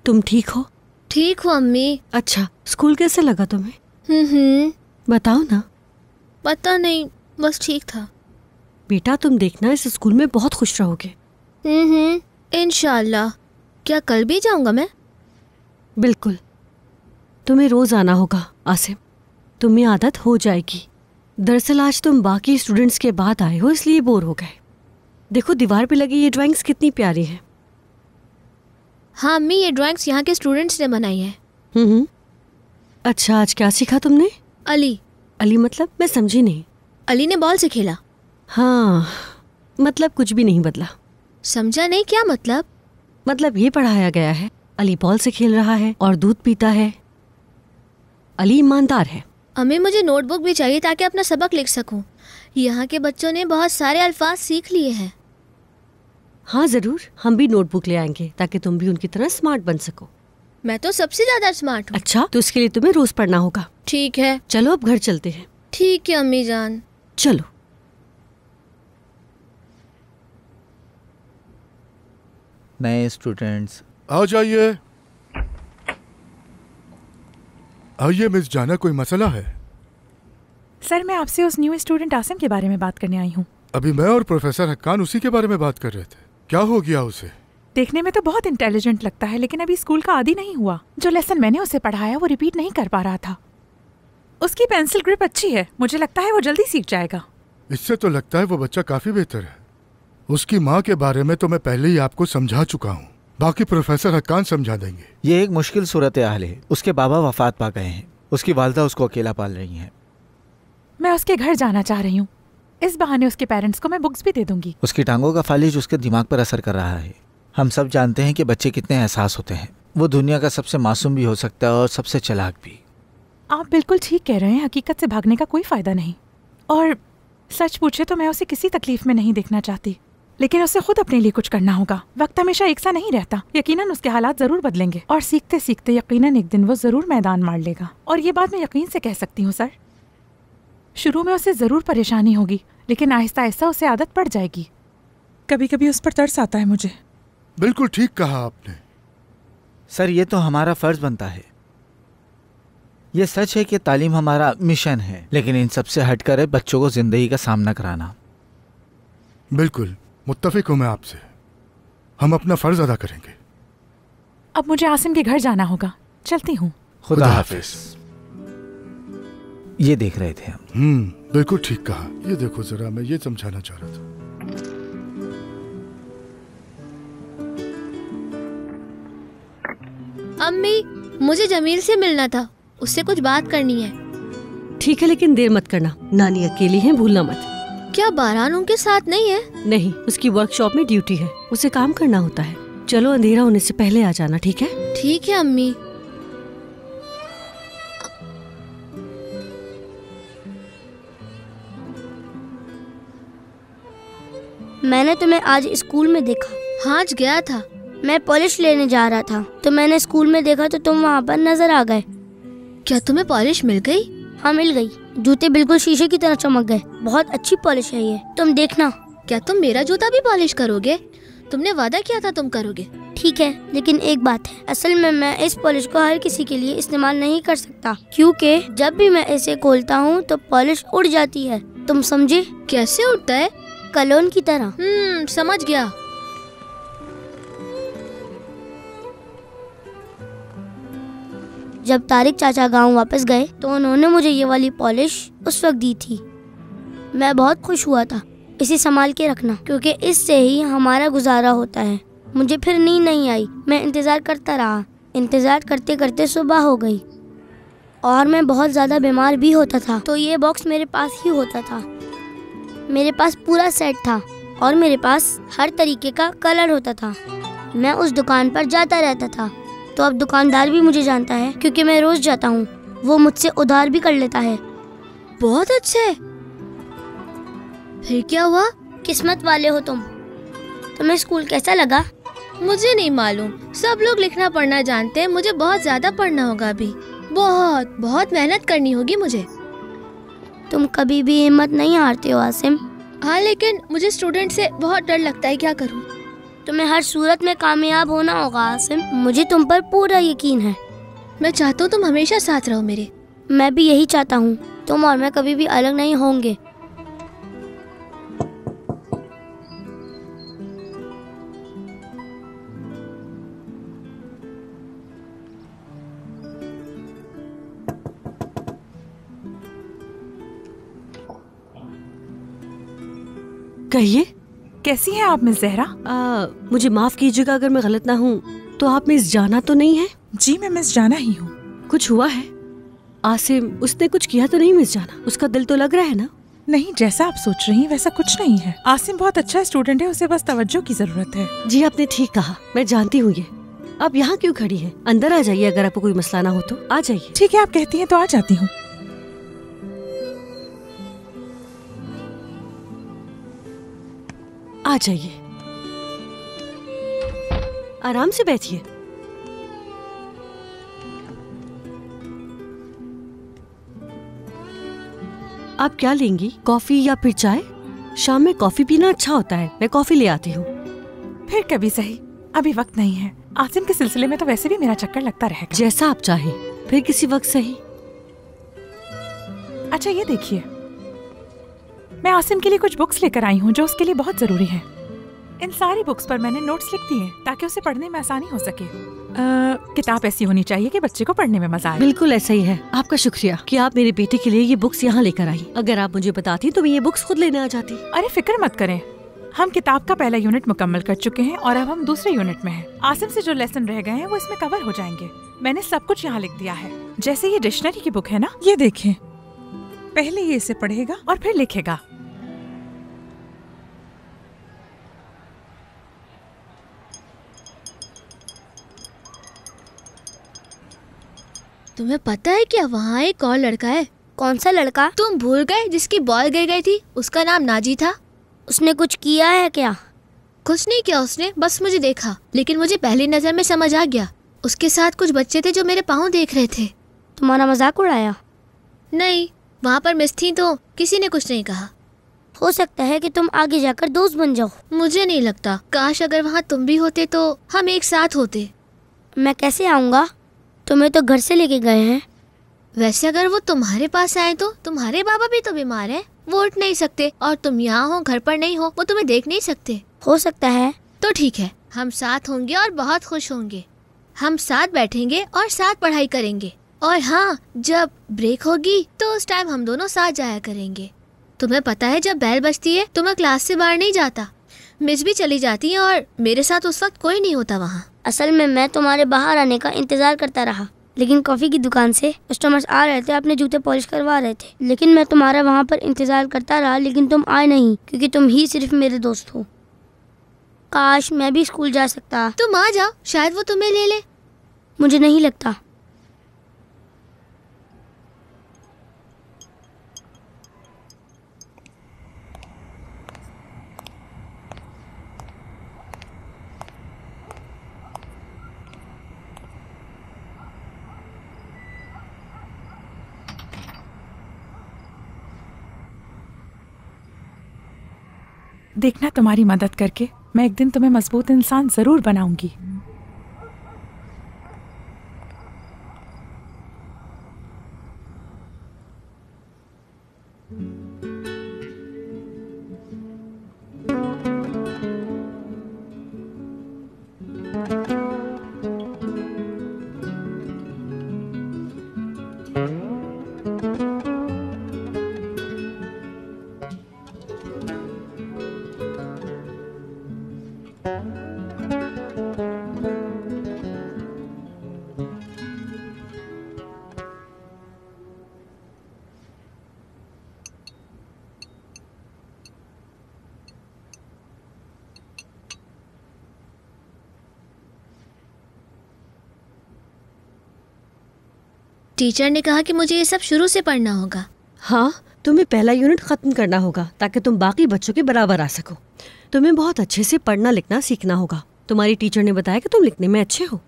तुम ठीक हो?
ठीक हूँ अम्मी।
अच्छा, स्कूल कैसे लगा तुम्हें? बताओ ना।
पता नहीं, बस ठीक था।
बेटा तुम देखना इस स्कूल में बहुत खुश रहोगे।
इंशाल्लाह। क्या कल भी जाऊंगा मैं?
बिल्कुल, तुम्हें रोज आना होगा आसिम, तुम्हें आदत हो जाएगी। दरअसल आज तुम बाकी स्टूडेंट्स के बाद आए हो इसलिए बोर हो गए। देखो दीवार पे लगी ये ड्राइंग्स कितनी प्यारी है।
हाँ अम्मी, ये ड्राइंग्स यहाँ के स्टूडेंट्स ने बनाई है।
अच्छा, आज क्या सीखा तुमने?
अली।
अली मतलब? मैं समझी नहीं।
अली ने बॉल से खेला।
हाँ, मतलब कुछ भी नहीं बदला।
समझा नहीं, क्या मतलब?
मतलब ये पढ़ाया गया है अली बॉल से खेल रहा है और दूध पीता है। अली ईमानदार है।
अम्मी मुझे नोटबुक भी चाहिए ताकि अपना सबक लिख सकूं। यहाँ के बच्चों ने बहुत सारे अल्फाज सीख लिए हैं।
हाँ जरूर, हम भी नोटबुक ले आएंगे ताकि तुम भी उनकी तरह स्मार्ट बन सको।
मैं तो सबसे ज्यादा स्मार्ट हूँ।
अच्छा, तो इसके लिए तुम्हें रोज पढ़ना होगा।
ठीक है।
चलो अब घर चलते हैं।
ठीक है अम्मी जान।
चलो।
नए स्टूडेंट्स
आ जाइए। आइए मिस जाना, कोई मसला है?
सर मैं आपसे उस न्यू स्टूडेंट आसिम के बारे में बात करने आई हूँ।
अभी मैं और प्रोफेसर हक्कान उसी के बारे में बात कर रहे थे। क्या हो गया उसे?
देखने में तो बहुत इंटेलिजेंट लगता है, लेकिन अभी स्कूल का आदी नहीं हुआ। जो लेसन मैंने उसे पढ़ाया वो रिपीट नहीं कर पा रहा था। उसकी पेंसिल ग्रिप अच्छी है, मुझे लगता है वो जल्दी सीख जाएगा।
इससे तो लगता है वो बच्चा काफी बेहतर है। उसकी माँ के बारे में तो मैं पहले ही आपको समझा चुका हूँ, बाकी प्रोफेसर हक्कान समझा देंगे।
ये एक मुश्किल सूरत हाल है। उसके बाबा वफात पा गए हैं, उसकी वालदा उसको अकेला पाल रही हैं।
मैं उसके घर जाना चाह रही हूँ। इस बहाने उसके पेरेंट्स को मैं बुक्स भी दे दूंगी।
उसकी टांगों का फालिज उसके दिमाग पर असर कर रहा है। हम सब जानते हैं कि बच्चे कितने एहसास होते हैं। वो दुनिया का सबसे मासूम भी हो सकता है और सबसे चालाक भी।
आप बिल्कुल ठीक कह रहे हैं, हकीकत से भागने का कोई फायदा नहीं। और सच पूछे तो मैं उसे किसी तकलीफ में नहीं देखना चाहती, लेकिन उसे खुद अपने लिए कुछ करना होगा। वक्त हमेशा एक सा नहीं रहता। यकीनन उसके हालात जरूर बदलेंगे और सीखते सीखते यकीनन एक दिन वो जरूर मैदान मार लेगा। और ये बात मैं यकीन से कह सकती हूँ सर। शुरू में उसे जरूर परेशानी होगी, लेकिन आहिस्ता आहिस्ता उसे आदत पड़ जाएगी। कभी कभी उस पर तरस आता है मुझे।
बिल्कुल ठीक कहा आपने।
सर ये तो हमारा फर्ज बनता है। ये सच है कि तालीम हमारा मिशन है, लेकिन इन सबसे हटकर है बच्चों को जिंदगी का सामना कराना।
बिल्कुल मुत्तफिक हूँ मैं आपसे। हम अपना फर्ज अदा करेंगे।
अब मुझे आसिम के घर जाना होगा, चलती हूँ।
खुदा हाफिज। ये देख रहे थे हम।
बिल्कुल ठीक कहा। ये देखो जरा, मैं ये समझाना चाह रहा था।
अम्मी मुझे जमील से मिलना था, उससे कुछ बात करनी है।
ठीक है, लेकिन देर मत करना। नानी अकेली है, भूलना मत।
क्या बारान उनके साथ नहीं है?
नहीं, उसकी वर्कशॉप में ड्यूटी है, उसे काम करना होता है। चलो अंधेरा होने से पहले आ जाना, ठीक है?
ठीक है अम्मी।
मैंने तुम्हें आज स्कूल में देखा।
हाँ आज गया था।
मैं पॉलिश लेने जा रहा था तो मैंने स्कूल में देखा तो तुम वहाँ पर नजर आ गए।
क्या तुम्हें पॉलिश मिल गई?
हाँ मिल गई। जूते बिल्कुल शीशे की तरह चमक गए। बहुत अच्छी पॉलिश है ये, तुम देखना।
क्या तुम मेरा जूता भी पॉलिश करोगे? तुमने वादा किया था तुम करोगे।
ठीक है, लेकिन एक बात है, असल में मैं इस पॉलिश को हर किसी के लिए इस्तेमाल नहीं कर सकता, क्योंकि जब भी मैं इसे खोलता हूँ तो पॉलिश उड़ जाती है। तुम समझे?
कैसे उड़ता है?
कलोन की तरह।
समझ गया।
जब तारिक चाचा गांव वापस गए तो उन्होंने मुझे ये वाली पॉलिश उस वक्त दी थी। मैं बहुत खुश हुआ था। इसे संभाल के रखना, क्योंकि इससे ही हमारा गुजारा होता है। मुझे फिर नींद नहीं आई। मैं इंतज़ार करता रहा। इंतज़ार करते करते सुबह हो गई और मैं बहुत ज़्यादा बीमार भी होता था, तो ये बॉक्स मेरे पास ही होता था। मेरे पास पूरा सेट था और मेरे पास हर तरीके का कलर होता था। मैं उस दुकान पर जाता रहता था, तो अब दुकानदार भी मुझे जानता है क्योंकि मैं रोज जाता हूँ। वो मुझसे उधार भी कर लेता है।
बहुत अच्छे। फिर क्या हुआ?
किस्मत वाले हो तुम। तुम्हें स्कूल कैसा लगा?
मुझे नहीं मालूम। सब लोग लिखना पढ़ना जानते हैं, मुझे बहुत ज्यादा पढ़ना होगा अभी। बहुत बहुत मेहनत करनी होगी मुझे।
तुम कभी भी हिम्मत नहीं हारते हो आसिम।
हाँ, लेकिन मुझे स्टूडेंट से बहुत डर लगता है। क्या करूँ?
तुम्हें हर सूरत में कामयाब होना होगा आसिम। मुझे तुम पर पूरा यकीन है।
मैं चाहता हूँ तुम हमेशा साथ रहो मेरे।
मैं भी यही चाहता हूँ। तुम और मैं कभी भी अलग नहीं होंगे।
कहिए।
कैसी हैं आप मिस जहरा?
मुझे माफ कीजिएगा अगर मैं गलत ना हूँ, तो आप मिस जाना तो नहीं है?
जी मैं मिस जाना ही हूँ।
कुछ हुआ है? आसिम उसने कुछ किया तो नहीं मिस जाना? उसका दिल तो लग रहा है ना?
नहीं, जैसा आप सोच रही हैं वैसा कुछ नहीं है। आसिम बहुत अच्छा स्टूडेंट है, उसे बस तवज्जो की जरूरत है।
जी आपने ठीक कहा, मैं जानती हूँ ये। आप यहाँ क्यों खड़ी हैं? अंदर आ जाइए, अगर आपको कोई मसला ना हो तो आ जाइए।
ठीक है, आप कहती हैं तो आ जाती हूँ।
आ जाइए, आराम से बैठिए। आप क्या लेंगी, कॉफी या फिर चाय? शाम में कॉफी पीना अच्छा होता है, मैं कॉफी ले आती हूँ।
फिर कभी सही, अभी वक्त नहीं है। आसिम के सिलसिले में तो वैसे भी मेरा चक्कर लगता रहेगा।
जैसा आप चाहें, फिर किसी वक्त सही।
अच्छा ये देखिए, मैं आसिम के लिए कुछ बुक्स लेकर आई हूँ जो उसके लिए बहुत जरूरी है। इन सारी बुक्स पर मैंने नोट्स लिख दिए ताकि उसे पढ़ने में आसानी हो सके। किताब ऐसी होनी चाहिए कि बच्चे को पढ़ने में मजा आए।
बिल्कुल ऐसा ही है। आपका शुक्रिया कि आप मेरे बेटे के लिए ये बुक्स यहाँ लेकर आई। अगर आप मुझे बताती तो मैं ये बुक्स खुद लेने आ जाती।
अरे फिक्र मत करें, हम किताब का पहला यूनिट मुकम्मल कर चुके हैं और अब हम दूसरे यूनिट में हैं। आसिम से जो लेसन रह गए हैं वो इसमें कवर हो जाएंगे। मैंने सब कुछ यहाँ लिख दिया है। जैसे ये डिक्शनरी की बुक है ना, ये देखें, पहले ये इसे पढ़ेगा और फिर लिखेगा।
तुम्हें पता है क्या, वहाँ एक और लड़का है।
कौन सा लड़का?
तुम भूल गए जिसकी बॉल गिर गई थी? उसका नाम नाजी था।
उसने कुछ किया है क्या?
कुछ नहीं किया उसने, बस मुझे देखा, लेकिन मुझे पहली नजर में समझ आ गया। उसके साथ कुछ बच्चे थे जो मेरे पाँव देख रहे थे।
तुम्हारा मजाक उड़ाया?
नहीं, वहाँ पर मिस थी तो किसी ने कुछ नहीं कहा।
हो सकता है कि तुम आगे जाकर दोस्त बन जाओ।
मुझे नहीं लगता। काश अगर वहाँ तुम भी होते तो हम एक साथ होते।
मैं कैसे आऊँगा? तुम्हें तो घर से लेके गए हैं।
वैसे अगर वो तुम्हारे पास आए तो तुम्हारे बाबा भी तो बीमार हैं, वो उठ नहीं सकते, और तुम यहाँ हो, घर पर नहीं हो, वो तुम्हें देख नहीं सकते।
हो सकता है।
तो ठीक है, हम साथ होंगे और बहुत खुश होंगे। हम साथ बैठेंगे और साथ पढ़ाई करेंगे। और हाँ, जब ब्रेक होगी तो उस टाइम हम दोनों साथ जाया करेंगे। तुम्हें पता है जब बेल बजती है तो मैं क्लास से बाहर नहीं जाता। मिस भी चली जाती है और मेरे साथ उस वक्त कोई नहीं होता वहाँ।
असल में मैं तुम्हारे बाहर आने का इंतजार करता रहा, लेकिन कॉफी की दुकान से कस्टमर्स आ रहे थे, अपने जूते पॉलिश करवा रहे थे। लेकिन मैं तुम्हारा वहाँ पर इंतजार करता रहा, लेकिन तुम आए नहीं क्योंकि तुम ही सिर्फ मेरे दोस्त हो। काश मैं भी स्कूल जा सकता।
तुम आ जाओ, शायद वो तुम्हें ले ले।
मुझे नहीं लगता।
देखना, तुम्हारी मदद करके मैं एक दिन तुम्हें मजबूत इंसान जरूर बनाऊंगी।
टीचर ने कहा कि मुझे ये सब शुरू से पढ़ना होगा।
हाँ, तुम्हें पहला यूनिट खत्म करना होगा ताकि तुम बाकी बच्चों के बराबर आ सको। तुम्हें बहुत अच्छे से पढ़ना लिखना सीखना होगा। तुम्हारी टीचर ने बताया कि तुम लिखने में अच्छे हो।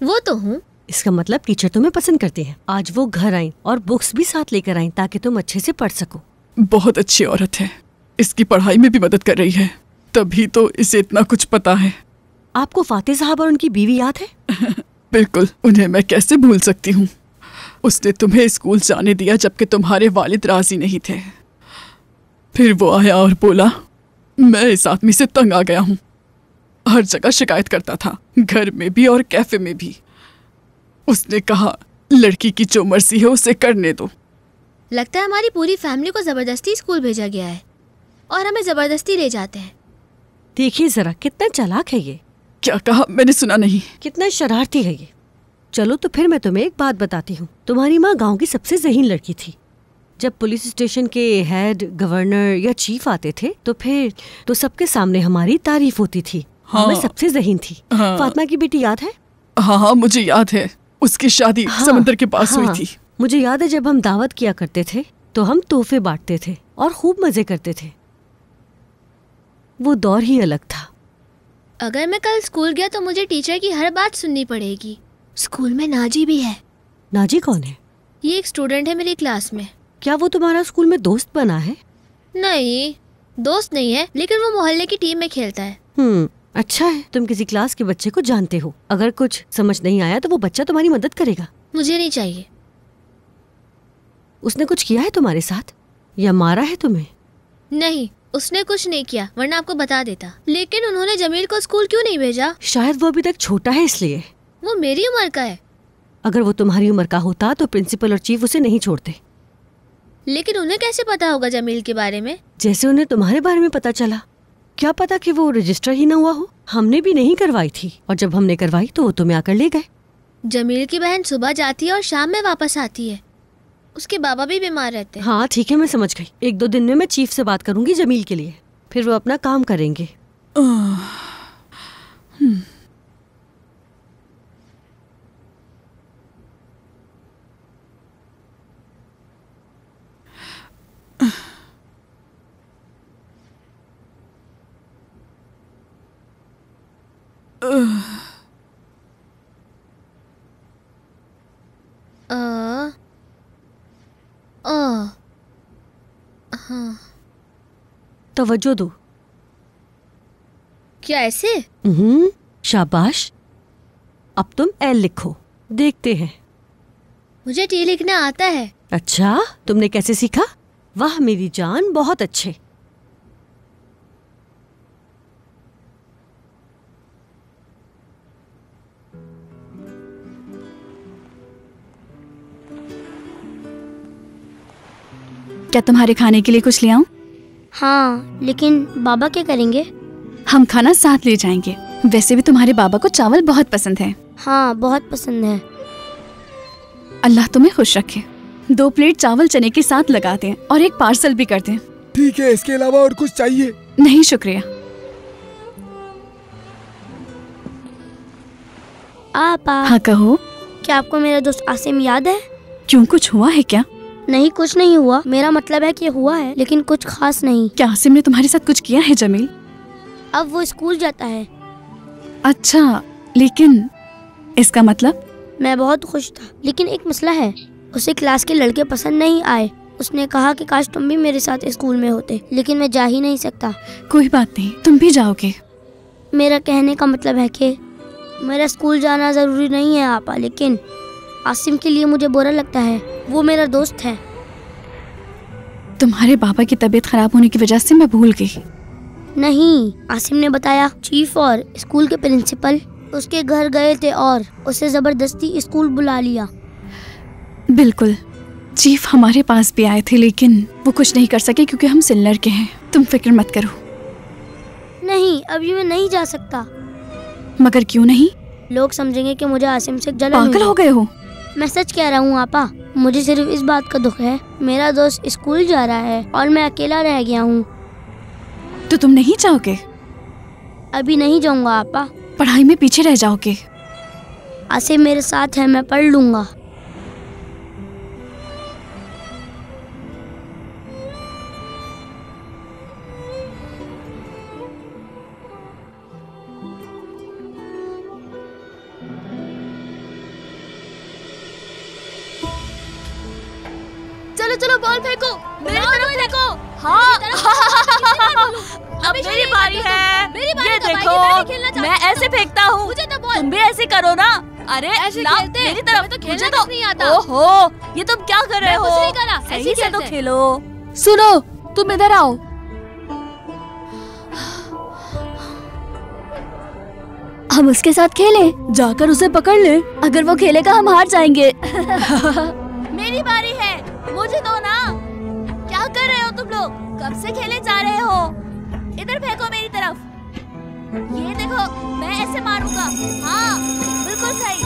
वो तो हूँ।
इसका मतलब टीचर तुम्हें पसंद करती हैं। आज वो घर आई और बुक्स भी साथ लेकर आई ताकि तुम अच्छे से पढ़ सको।
बहुत अच्छी औरत है, इसकी पढ़ाई में भी मदद कर रही है, तभी तो इसे इतना कुछ पता है।
आपको फातिह साहब और उनकी बीवी याद है?
बिल्कुल, उन्हें मैं कैसे भूल सकती हूँ। उसने तुम्हें स्कूल जाने दिया जबकि तुम्हारे वालिद राजी नहीं थे। फिर वो आया और बोला, मैं इस आदमी से तंग आ गया हूँ। हर जगह शिकायत करता था, घर में भी और कैफे में भी। उसने कहा, लड़की की जो मर्जी है उसे करने दो।
लगता है हमारी पूरी फैमिली को जबरदस्ती स्कूल भेजा गया है और हमें जबरदस्ती ले जाते हैं।
देखिए जरा, कितना चालाक है ये।
क्या कहा? मैंने सुना नहीं।
कितना शरारती है ये। चलो तो फिर मैं तुम्हें एक बात बताती हूँ। तुम्हारी माँ गांव की सबसे ज़हीन लड़की थी। जब पुलिस स्टेशन के हेड, गवर्नर या चीफ आते थे तो सबके सामने हमारी तारीफ होती थी।
हाँ।
मैं सबसे ज़हीन थी।
हाँ।
फातिमा की बेटी याद है?
हाँ, मुझे याद है। उसकी शादी समंदर के पास हुई थी।
मुझे याद है जब हम दावत किया करते थे तो हम तोहफे बांटते थे और खूब मजे करते थे। वो दौर ही अलग था।
अगर मैं कल स्कूल गया तो मुझे टीचर की हर बात सुननी पड़ेगी। स्कूल में नाजी भी है।
नाजी कौन है?
ये एक स्टूडेंट है मेरी क्लास में।
क्या वो तुम्हारा स्कूल में दोस्त बना है?
नहीं, दोस्त नहीं है, लेकिन वो मोहल्ले की टीम में खेलता है।
अच्छा है, तुम किसी क्लास के बच्चे को जानते हो। अगर कुछ समझ नहीं आया तो वो बच्चा तुम्हारी मदद करेगा।
मुझे नहीं चाहिए।
उसने कुछ किया है तुम्हारे साथ या मारा है तुम्हें?
नहीं, उसने कुछ नहीं किया, वरना आपको बता देता। लेकिन उन्होंने जमील को स्कूल क्यों नहीं भेजा?
शायद वो अभी तक छोटा है इसलिए।
वो मेरी उम्र का है।
अगर वो तुम्हारी उम्र का होता तो प्रिंसिपल और चीफ उसे नहीं छोड़ते।
लेकिन उन्हें कैसे पता होगा जमील के बारे में?
जैसे उन्हें तुम्हारे बारे में पता चला। क्या पता कि वो रजिस्टर ही ना हुआ हो। हमने भी नहीं करवाई थी, और जब हमने करवाई तो वो तुम्हें आकर ले गए।
जमील की बहन सुबह जाती है और शाम में वापस आती है। उसके बाबा भी बीमार रहते हैं।
हाँ ठीक है, मैं समझ गई। 1-2 दिन में मैं चीफ से बात करूंगी जमील के लिए, फिर वो अपना काम करेंगे।
हाँ।
तवज्जो दो।
क्या ऐसे?
शाबाश। अब तुम एल लिखो, देखते हैं।
मुझे टी लिखना आता है।
अच्छा, तुमने कैसे सीखा? वाह मेरी जान, बहुत अच्छे।
क्या तुम्हारे खाने के लिए कुछ ले आऊं?
हाँ, लेकिन बाबा क्या करेंगे?
हम खाना साथ ले जाएंगे। वैसे भी तुम्हारे बाबा को चावल बहुत पसंद है।
हाँ, बहुत पसंद है।
अल्लाह तुम्हें खुश रखे। 2 प्लेट चावल चने के साथ लगा दें और एक पार्सल भी कर दें।
ठीक है, इसके अलावा और कुछ चाहिए?
नहीं शुक्रिया।
आपा।
हाँ कहो।
क्या आपको मेरा दोस्त आसिम याद है?
क्यों, कुछ हुआ है क्या?
नहीं, कुछ नहीं हुआ। मेरा मतलब है कि हुआ है, लेकिन कुछ खास नहीं।
क्या आसिम ने तुम्हारे साथ कुछ किया है जमील?
अब वो स्कूल जाता है।
अच्छा, लेकिन इसका मतलब?
मैं बहुत खुश था, लेकिन एक मसला है। उसे क्लास के लड़के पसंद नहीं आए। उसने कहा कि काश तुम भी मेरे साथ स्कूल में होते, लेकिन मैं जा ही नहीं सकता।
कोई बात नहीं, तुम भी जाओगे।
मेरा कहने का मतलब है कि मेरा स्कूल जाना जरूरी नहीं है आपा, लेकिन आसिम के लिए मुझे बुरा लगता है। वो मेरा दोस्त है।
तुम्हारे बाबा की तबीयत खराब होने की वजह से मैं भूल गई।
नहीं, आसिम ने बताया चीफ और स्कूल के प्रिंसिपल उसके घर गए थे और उसे जबरदस्ती स्कूल बुला लिया।
बिल्कुल, चीफ हमारे पास भी आए थे, लेकिन वो कुछ नहीं कर सके क्योंकि हम सिल्लर के हैं। तुम फिक्र मत करो।
नहीं, अभी मैं नहीं जा सकता।
मगर क्यों नहीं?
लोग समझेंगे कि मुझे आसिम से जलन
पागल हो गए हो?
मैं सच कह रहा हूँ आपा। मुझे सिर्फ इस बात का दुख है, मेरा दोस्त स्कूल जा रहा है और मैं अकेला रह गया हूँ।
तो तुम नहीं जाओगे?
अभी नहीं जाऊँगा आपा।
पढ़ाई में पीछे रह जाओगे।
आसिम मेरे साथ है, मैं पढ़ लूँगा।
चलो चलो, बॉल फेंको, मेरी तरफ फेंको। हाँ,
अब मेरी बारी है। ये देखो, मैं ऐसे फेंकता हूँ, तुम भी ऐसे करो ना। अरे लाओ मेरी तरफ।
तो खेलना तक नहीं आता।
ओहो, ये तुम क्या कर रहे हो? सही से तो खेलो। सुनो, तुम इधर आओ। हम उसके साथ खेलें? जाकर उसे पकड़ ले। अगर वो खेलेगा हम हार जाएंगे। मेरी बारी है, मुझे दो ना। क्या कर रहे हो तुम लोग? कब से खेले जा रहे हो? इधर फेंको मेरी तरफ। ये देखो, मैं ऐसे मारूंगा। हाँ, बिल्कुल सही।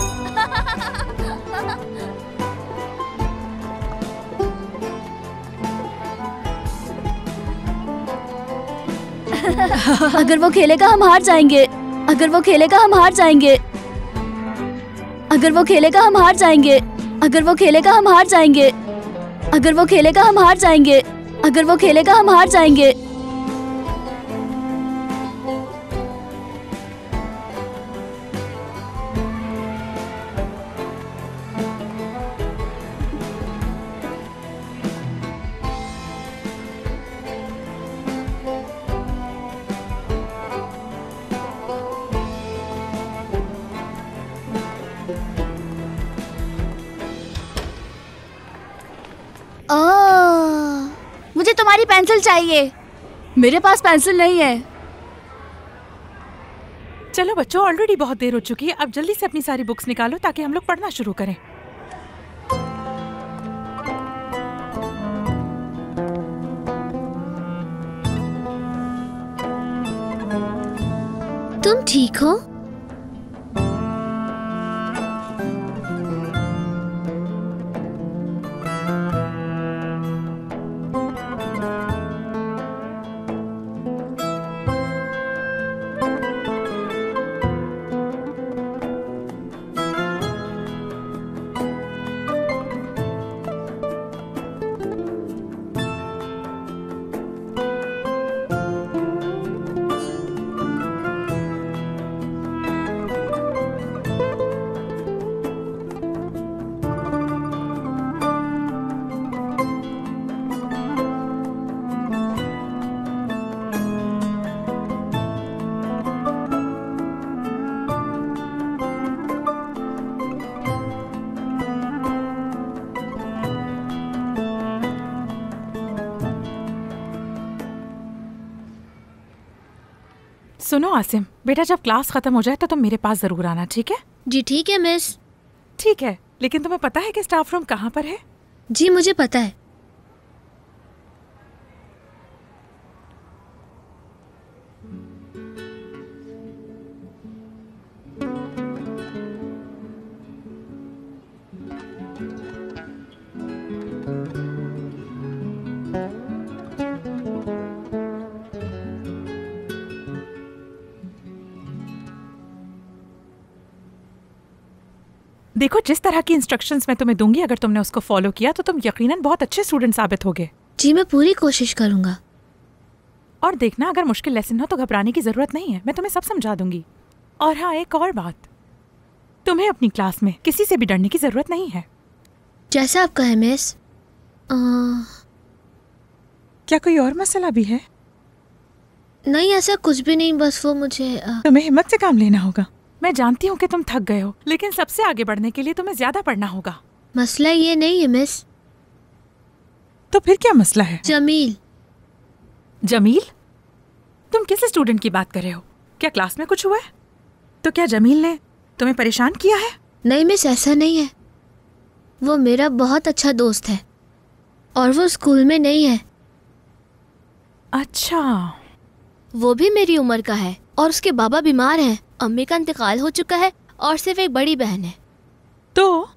अगर वो खेलेगा हम हार जाएंगे। अगर वो खेलेगा हम हार जाएंगे। अगर वो खेलेगा हम हार जाएंगे। अगर वो खेलेगा हम हार जाएंगे। अगर वो खेलेगा हम हार जाएंगे। अगर वो खेलेगा हम हार जाएंगे। पेंसिल चाहिए। मेरे पास पेंसिल नहीं है।
चलो बच्चों, ऑलरेडी बहुत देर हो चुकी है। अब जल्दी से अपनी सारी बुक्स निकालो ताकि हम लोग पढ़ना शुरू करें।
तुम ठीक हो?
सुनो आसिम, बेटा जब क्लास खत्म हो जाए तो तुम मेरे पास जरूर आना, ठीक है?
जी ठीक है मिस।
ठीक है, लेकिन तुम्हें पता है कि स्टाफ रूम कहाँ पर है?
जी मुझे पता है।
देखो, जिस तरह की इंस्ट्रक्शंस मैं तुम्हें दूंगी, अगर तुमने उसको फॉलो किया तो तुम यकीनन बहुत अच्छे स्टूडेंट साबित होगे।
जी मैं पूरी कोशिश करूंगा।
और देखना, अगर मुश्किल लेसन हो तो घबराने की जरूरत नहीं है, मैं तुम्हें सब समझा दूंगी। और हाँ, एक और बात, तुम्हें अपनी क्लास में किसी से भी डरने की जरूरत नहीं है।
जैसा आप कहें मिस।
क्या कोई और मसला भी है?
नहीं ऐसा कुछ भी नहीं, बस वो मुझे
तुम्हें हिम्मत से काम लेना होगा। मैं जानती हूँ कि तुम थक गए हो, लेकिन सबसे आगे बढ़ने के लिए तुम्हें ज्यादा पढ़ना होगा।
मसला ये नहीं है मिस।
तो फिर क्या मसला है?
जमील।
जमील? तुम किस स्टूडेंट की बात कर रहे हो? क्या क्लास में कुछ हुआ है? तो क्या जमील ने तुम्हें परेशान किया है?
नहीं मिस, ऐसा नहीं है। वो मेरा बहुत अच्छा दोस्त है और वो स्कूल में नहीं है।
अच्छा।
वो भी मेरी उम्र का है और उसके बाबा बीमार हैं। अम्मी का इंतकाल हो चुका है और सिर्फ एक बड़ी बहन है।
तो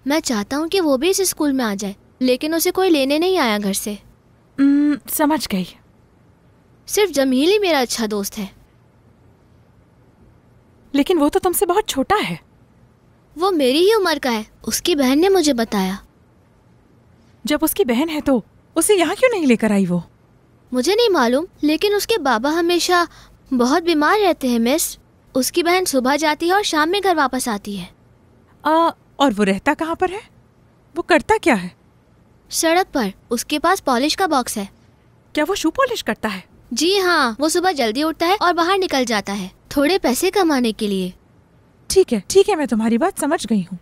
मैं चाहता हूँ कि वो भी इस स्कूल में आ जाए, लेकिन उसे कोई लेने नहीं आया घर से।
समझ गई।
सिर्फ जमील ही मेरा अच्छा दोस्त है।
लेकिन वो तो तुमसे बहुत छोटा है।
वो मेरी ही उम्र का है, उसकी बहन ने मुझे बताया।
जब उसकी बहन है तो उसे यहाँ क्यों नहीं लेकर आई वो?
मुझे नहीं मालूम, लेकिन उसके बाबा हमेशा बहुत बीमार रहते हैं मिस। उसकी बहन सुबह जाती है और शाम में घर वापस आती है।
और वो रहता कहाँ पर है? वो करता क्या है?
सड़क पर। उसके पास पॉलिश का बॉक्स है।
क्या वो शू पॉलिश करता है?
जी हाँ, वो सुबह जल्दी उठता है और बाहर निकल जाता है थोड़े पैसे कमाने के लिए।
ठीक है, मैं तुम्हारी बात समझ गई हूँ।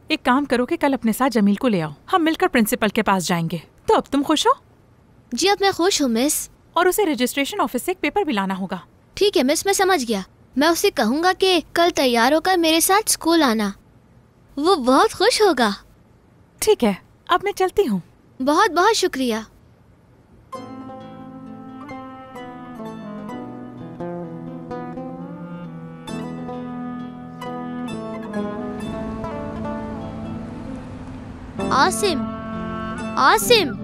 एक काम करो कि कल अपने साथ जमील को ले आओ, हम मिलकर प्रिंसिपल के पास जाएंगे। तो अब तुम खुश हो?
जी अब मैं खुश हूँ मिस।
और उसे रजिस्ट्रेशन ऑफिस से एक पेपर भी लाना होगा।
ठीक है मिस, मैं समझ गया। मैं उसे कहूँगा कि कल तैयार होकर मेरे साथ स्कूल आना। वो बहुत खुश होगा।
ठीक है, अब मैं चलती हूँ।
बहुत बहुत शुक्रिया। आसिम, आसिम।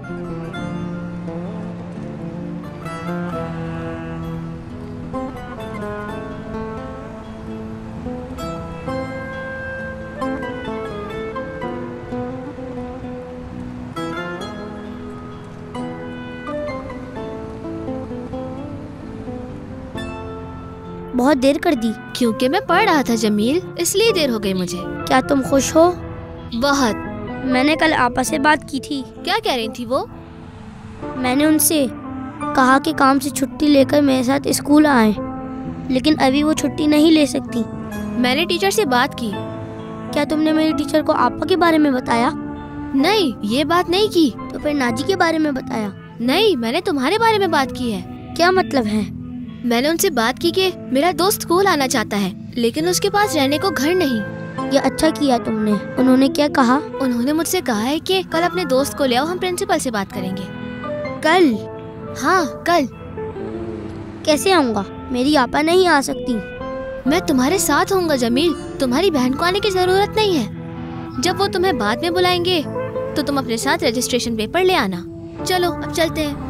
बहुत देर कर दी।
क्योंकि मैं पढ़ रहा था जमील, इसलिए देर हो गई मुझे।
क्या तुम खुश हो?
बहुत।
मैंने कल आपा से बात की थी।
क्या कह रही थी वो?
मैंने उनसे कहा कि काम से छुट्टी लेकर मेरे साथ स्कूल आए, लेकिन अभी वो छुट्टी नहीं ले सकती।
मैंने टीचर से बात की।
क्या तुमने मेरी टीचर को आपा के बारे में बताया?
नहीं, ये बात नहीं की।
तो फिर नाजी के बारे में बताया?
नहीं, मैंने तुम्हारे बारे में बात की है।
क्या मतलब है?
मैंने उनसे बात की कि मेरा दोस्त स्कूल आना चाहता है, लेकिन उसके पास रहने को घर नहीं।
ये अच्छा किया तुमने। उन्होंने क्या कहा?
उन्होंने मुझसे कहा है कि कल अपने दोस्त को ले आओ, हम प्रिंसिपल से बात करेंगे।
कल?
हाँ, कल।
कैसे आऊँगा? मेरी आपा नहीं आ सकती।
मैं तुम्हारे साथ होऊंगा जमील, तुम्हारी बहन को आने की जरूरत नहीं है। जब वो तुम्हें बाद में बुलाएंगे तो तुम अपने साथ रजिस्ट्रेशन पेपर ले आना। चलो अब चलते हैं।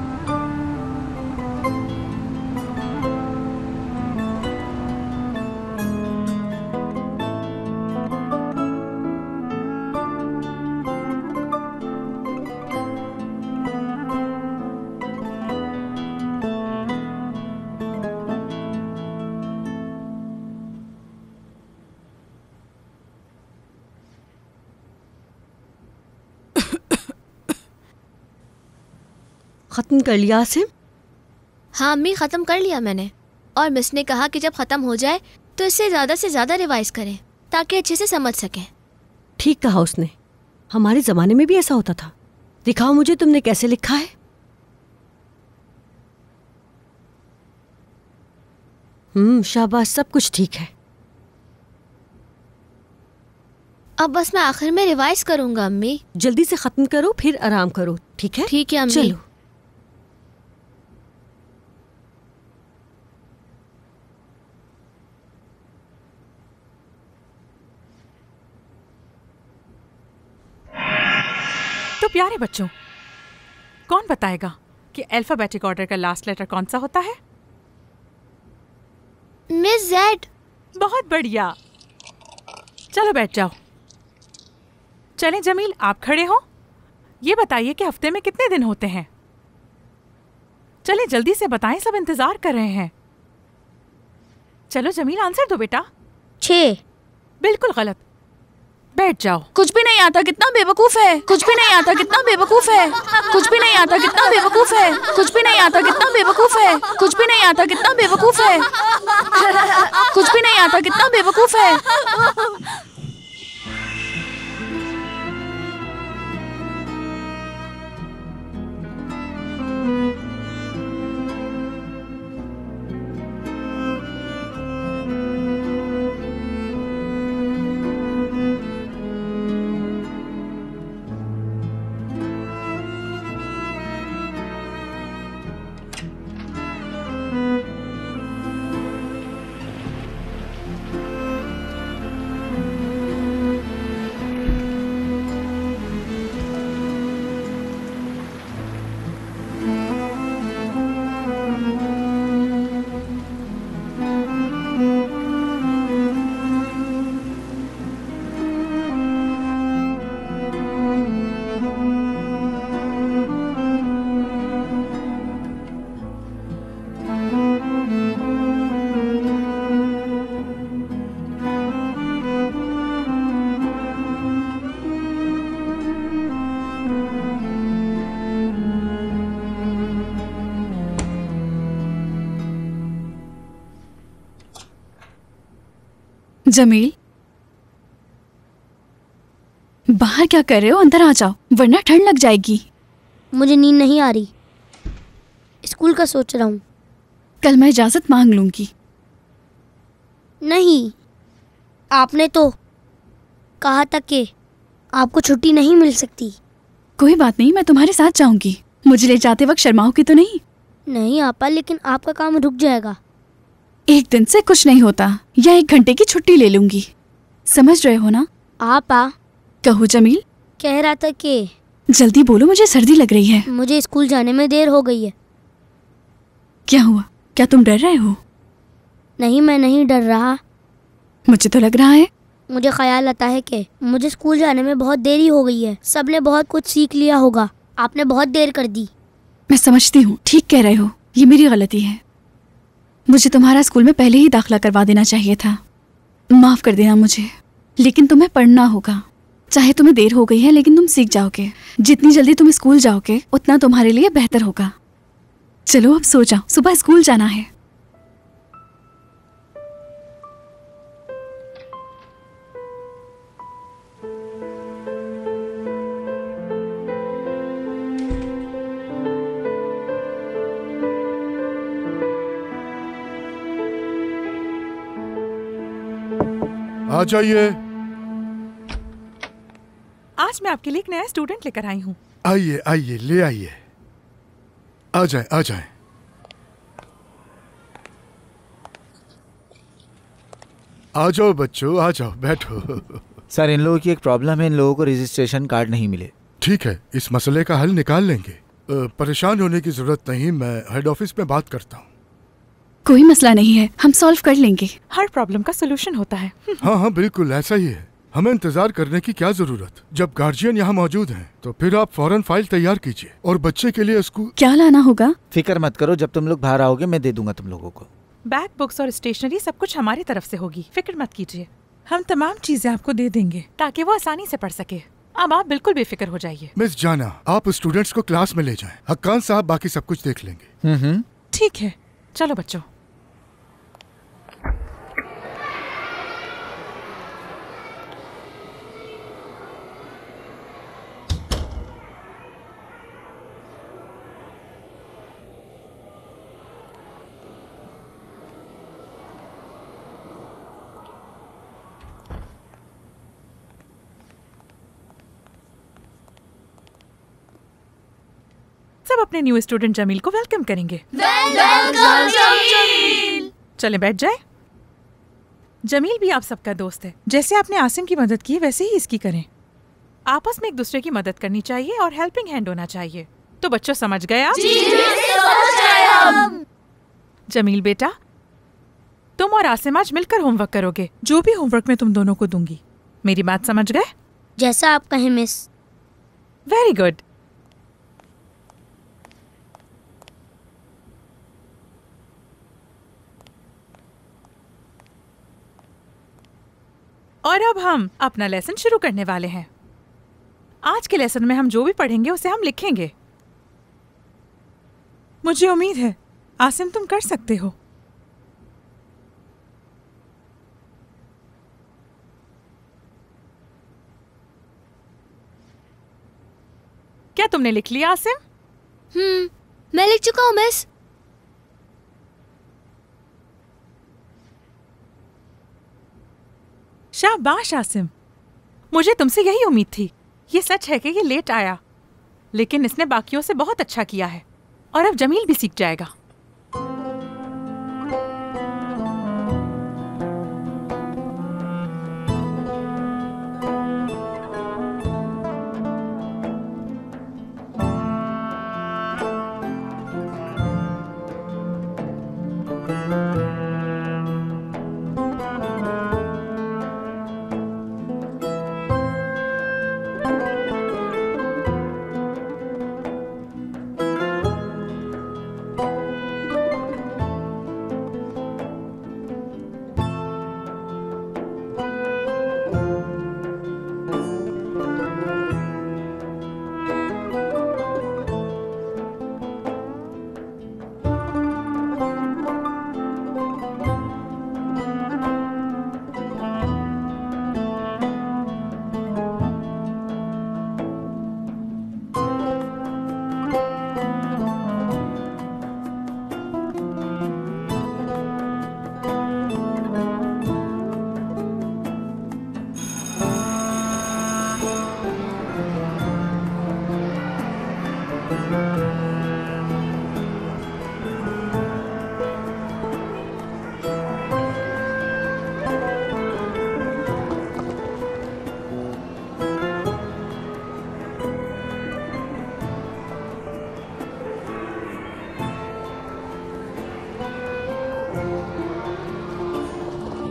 खत्म कर लिया आसिम?
हाँ अम्मी, खत्म कर लिया मैंने। और मिस ने कहा कि जब खत्म हो जाए तो इससे ज्यादा रिवाइज करें ताकि अच्छे से समझ सकें।
ठीक कहा उसने। हमारे जमाने में भी ऐसा होता था। दिखाओ मुझे तुमने कैसे लिखा है। शाबाश, सब कुछ ठीक है।
अब बस मैं आखिर में रिवाइज करूंगा अम्मी।
जल्दी से खत्म करो फिर आराम करो, ठीक है?
ठीक है अम्मी।
चलो।
तो प्यारे बच्चों, कौन बताएगा कि अल्फाबेटिक ऑर्डर का लास्ट लेटर कौन सा होता है?
Miss Z.
बहुत बढ़िया। चलो बैठ जाओ। चलें जमील, आप खड़े हो। ये बताइए कि हफ्ते में कितने दिन होते हैं? चलें जल्दी से बताएं, सब इंतजार कर रहे हैं। चलो जमील, आंसर दो बेटा।
6।
बिल्कुल गलत। बैठ जाओ।
कुछ भी नहीं आता, कितना बेवकूफ है। कुछ भी नहीं आता, कितना बेवकूफ है। कुछ भी नहीं आता, कितना बेवकूफ है। कुछ भी नहीं आता, कितना बेवकूफ है। कुछ भी नहीं आता, कितना बेवकूफ है। कुछ भी नहीं आता, कितना बेवकूफ है। जमील, बाहर क्या कर रहे हो? अंदर आ जाओ वरना ठंड लग जाएगी।
मुझे नींद नहीं आ रही, स्कूल का सोच रहा हूँ।
कल मैं इजाजत मांग लूंगी।
नहीं, आपने तो कहा था कि आपको छुट्टी नहीं मिल सकती।
कोई बात नहीं, मैं तुम्हारे साथ जाऊंगी। मुझे ले जाते वक्त शर्माओगी तो नहीं?
नहीं आपा, लेकिन आपका काम रुक जाएगा।
एक दिन से कुछ नहीं होता, या 1 घंटे की छुट्टी ले लूंगी। समझ रहे हो ना?
आपा।
कहो जमील।
कह रहा था कि
जल्दी बोलो, मुझे सर्दी लग रही है।
मुझे स्कूल जाने में देर हो गई है।
क्या हुआ? क्या तुम डर रहे हो?
नहीं, मैं नहीं डर रहा।
मुझे तो लग रहा है।
मुझे ख्याल आता है कि मुझे स्कूल जाने में बहुत देरी हो गई है। सबने बहुत कुछ सीख लिया होगा, आपने बहुत देर कर दी।
मैं समझती हूँ, ठीक कह रहे हो, ये मेरी गलती है। मुझे तुम्हारा स्कूल में पहले ही दाखिला करवा देना चाहिए था। माफ कर देना मुझे। लेकिन तुम्हें पढ़ना होगा। चाहे तुम्हें देर हो गई है, लेकिन तुम सीख जाओगे। जितनी जल्दी तुम स्कूल जाओगे उतना तुम्हारे लिए बेहतर होगा। चलो अब सो जाओ, सुबह स्कूल जाना है।
आ जाइए।
आज मैं आपके लिए एक नया स्टूडेंट लेकर आई हूँ।
आइए आइए, ले आइए। आ जाए आ जाए। आ जाओ बच्चों, आ जाओ, बैठो।
सर, इन लोगों की एक प्रॉब्लम है, इन लोगों को रजिस्ट्रेशन कार्ड नहीं मिले।
ठीक है, इस मसले का हल निकाल लेंगे। परेशान होने की जरूरत नहीं, मैं हेड ऑफिस में बात करता हूँ।
कोई मसला नहीं है, हम सॉल्व कर लेंगे।
हर प्रॉब्लम का सोल्यूशन होता है।
हाँ हाँ बिल्कुल ऐसा ही है। हमें इंतजार करने की क्या जरूरत, जब गार्जियन यहाँ मौजूद हैं, तो फिर आप फौरन फाइल तैयार कीजिए और बच्चे के लिए स्कूल।
क्या लाना होगा?
फिक्र मत करो, जब तुम लोग बाहर आओगे मैं दे दूंगा तुम लोगों को।
बैग, बुक्स और स्टेशनरी सब कुछ हमारी तरफ से होगी, फिक्र मत कीजिए। हम तमाम चीजें आपको दे देंगे ताकि वो आसानी से पढ़ सके। अब आप बिल्कुल बेफिक्र हो जाइए।
मिस जाना, आप स्टूडेंट्स को क्लास में ले जाएं। हक्कान साहब बाकी सब कुछ देख लेंगे।
ठीक है, चलो बच्चों। सब अपने न्यू स्टूडेंट जमील को वेलकम करेंगे।
वेलकम जमील।
चले बैठ जाए। जमील भी आप सबका दोस्त है। जैसे आपने आसिम की मदद की वैसे ही इसकी करें। आपस में एक दूसरे की मदद करनी चाहिए और हेल्पिंग हैंड होना चाहिए। तो बच्चों समझ गए आप?
जी, समझ गए हम।
जमील बेटा, तुम और आसिम आज मिलकर होमवर्क करोगे। जो भी होमवर्क मैं तुम दोनों को दूंगी। मेरी बात समझ गए?
जैसा आप कहें मिस।
Very good. और अब हम अपना लेसन शुरू करने वाले हैं। आज के लेसन में हम जो भी पढ़ेंगे उसे हम लिखेंगे। मुझे उम्मीद है आसिम तुम कर सकते हो। क्या तुमने लिख लिया आसिम?
मैं लिख चुका हूँ मिस।
शाबाश आसिम, मुझे तुमसे यही उम्मीद थी। ये सच है कि ये लेट आया, लेकिन इसने बाकियों से बहुत अच्छा किया है और अब जमील भी सीख जाएगा।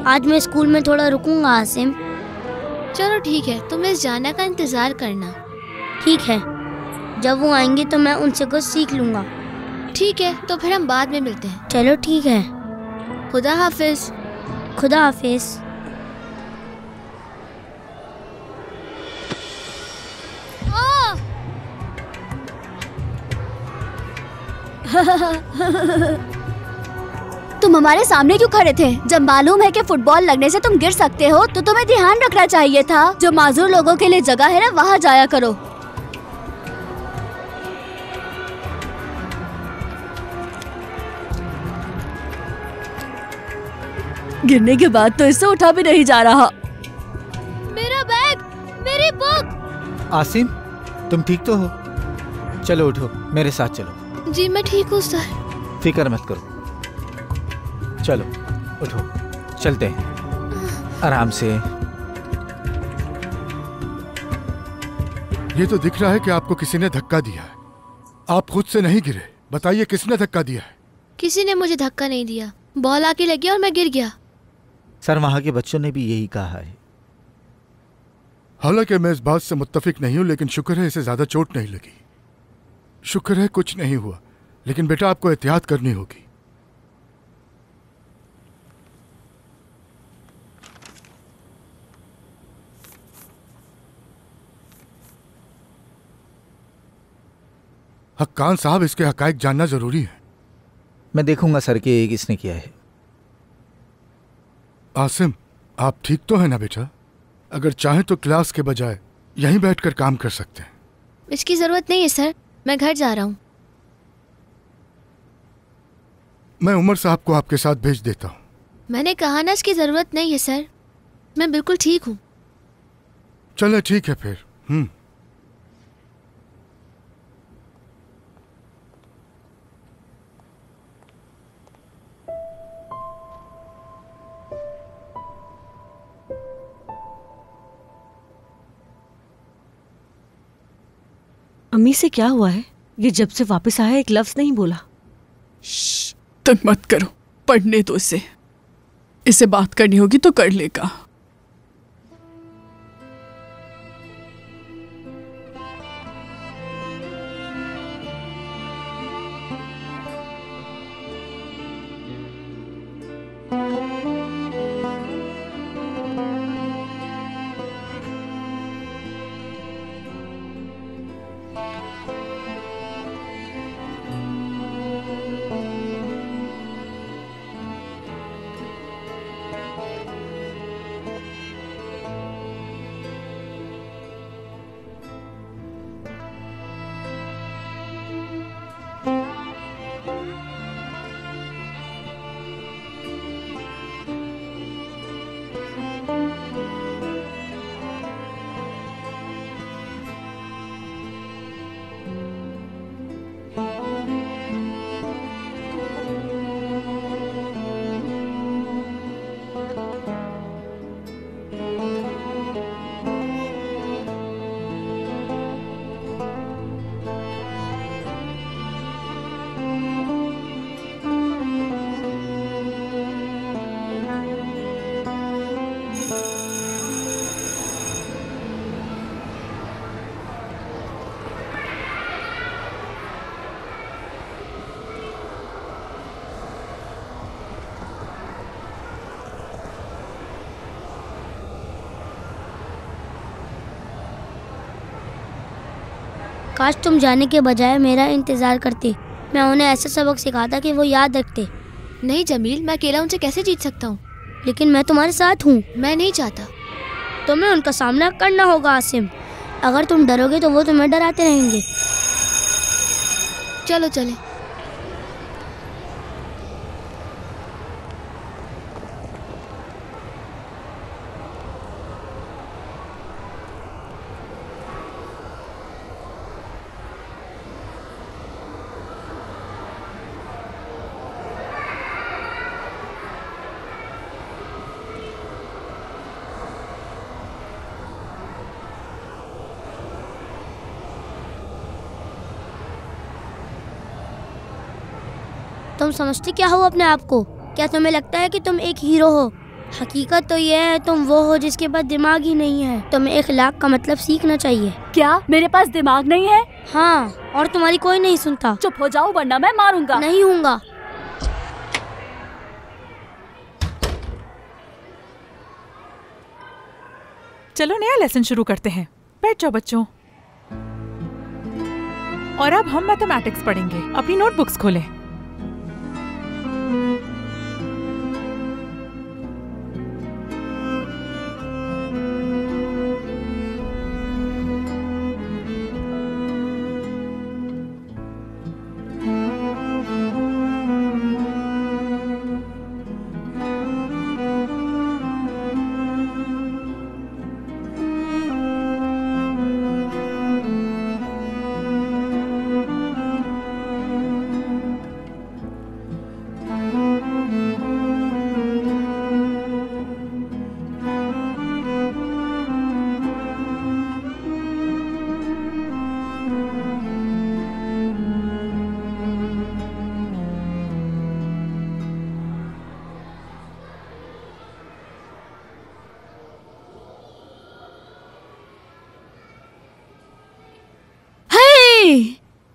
आज मैं स्कूल में थोड़ा रुकूंगा आसिम।
चलो ठीक है, तुम मिस जाना का इंतजार करना।
ठीक है, जब वो आएंगे तो मैं उनसे कुछ सीख लूंगा।
ठीक है, तो फिर हम बाद में मिलते हैं।
चलो ठीक है।
खुदा हाफिज।
खुदा हाफिज।
तुम हमारे सामने क्यों खड़े थे? जब मालूम है कि फुटबॉल लगने से तुम गिर सकते हो तो तुम्हें ध्यान रखना चाहिए था। जो माजूर लोगों के लिए जगह है ना, वहाँ जाया करो। गिरने के बाद तो इससे उठा भी नहीं जा रहा।
आसिम, तुम ठीक तो हो? चलो उठो, मेरे साथ चलो।
जी मैं ठीक हूँ सर।
फिक्र मत करो, चलो उठो, चलते हैं आराम से।
ये तो दिख रहा है कि आपको किसी ने धक्का दिया है। आप खुद से नहीं गिरे, बताइए किसने धक्का दिया है?
किसी ने मुझे धक्का नहीं दिया, बॉल आके लगी और मैं गिर गया।
सर, वहां के बच्चों ने भी यही कहा है।
हालांकि मैं इस बात से मुत्तफिक नहीं हूं, लेकिन शुक्र है इसे ज्यादा चोट नहीं लगी। शुक्र है कुछ नहीं हुआ, लेकिन बेटा आपको एहतियात करनी होगी। हक्कान साहब, इसके हकायक जानना जरूरी है।
मैं देखूंगा सर कि ये किसने किया है।
आसिम, आप ठीक तो है ना बेटा? अगर चाहें तो क्लास के बजाय यहीं बैठकर काम कर सकते हैं।
इसकी जरूरत नहीं है सर, मैं घर जा रहा हूँ।
मैं उमर साहब को आपके साथ भेज देता हूँ।
मैंने कहा ना इसकी जरूरत नहीं है सर, मैं बिल्कुल ठीक हूँ।
चले ठीक है फिर।
अम्मी से क्या हुआ है? ये जब से वापस आया एक लफ्ज नहीं बोला।
तुम मत करो, पढ़ने दो इसे। इसे बात करनी होगी तो कर लेगा।
काश तुम जाने के बजाय मेरा इंतजार करते। मैं उन्हें ऐसा सबक सिखाता कि वो याद रखते।
नहीं जमील, मैं अकेला उनसे कैसे जीत सकता हूँ?
लेकिन मैं तुम्हारे साथ हूँ।
मैं नहीं चाहता।
तुम्हें उनका सामना करना होगा आसिम। अगर तुम डरोगे तो वो तुम्हें डराते रहेंगे।
चलो चले।
तुम समझते क्या हो अपने आप को? क्या तुम्हें लगता है कि तुम एक हीरो हो? हकीकत तो यह है तुम वो हो जिसके पास दिमाग ही नहीं है। तुम्हें इखलाक का मतलब सीखना चाहिए।
क्या मेरे पास दिमाग नहीं है?
हाँ, और तुम्हारी कोई नहीं सुनता।
चुप हो जाओ वरना मैं मारूंगा।
नहीं हूँगा।
चलो नया लेसन शुरू करते हैं। बैठ जाओ बच्चों। और अब हम मैथमेटिक्स पढ़ेंगे। अपनी नोटबुक्स खोलें।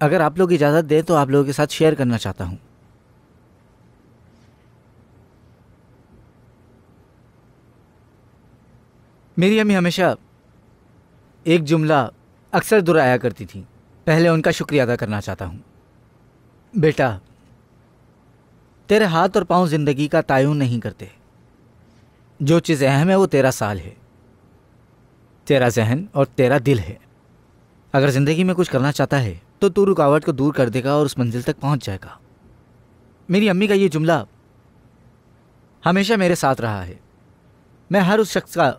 अगर आप लोग इजाज़त दें तो आप लोगों के साथ शेयर करना चाहता हूँ। मेरी अम्मी हमेशा एक जुमला अक्सर दोहराया करती थी। पहले उनका शुक्रिया अदा करना चाहता हूँ। बेटा, तेरे हाथ और पाँव जिंदगी का तायुन नहीं करते। जो चीज़ अहम है वो तेरा साल है, तेरा जहन और तेरा दिल है। अगर ज़िंदगी में कुछ करना चाहता है तो तू रुकावट को दूर कर देगा और उस मंजिल तक पहुंच जाएगा। मेरी अम्मी का ये जुमला हमेशा मेरे साथ रहा है। मैं हर उस शख्स का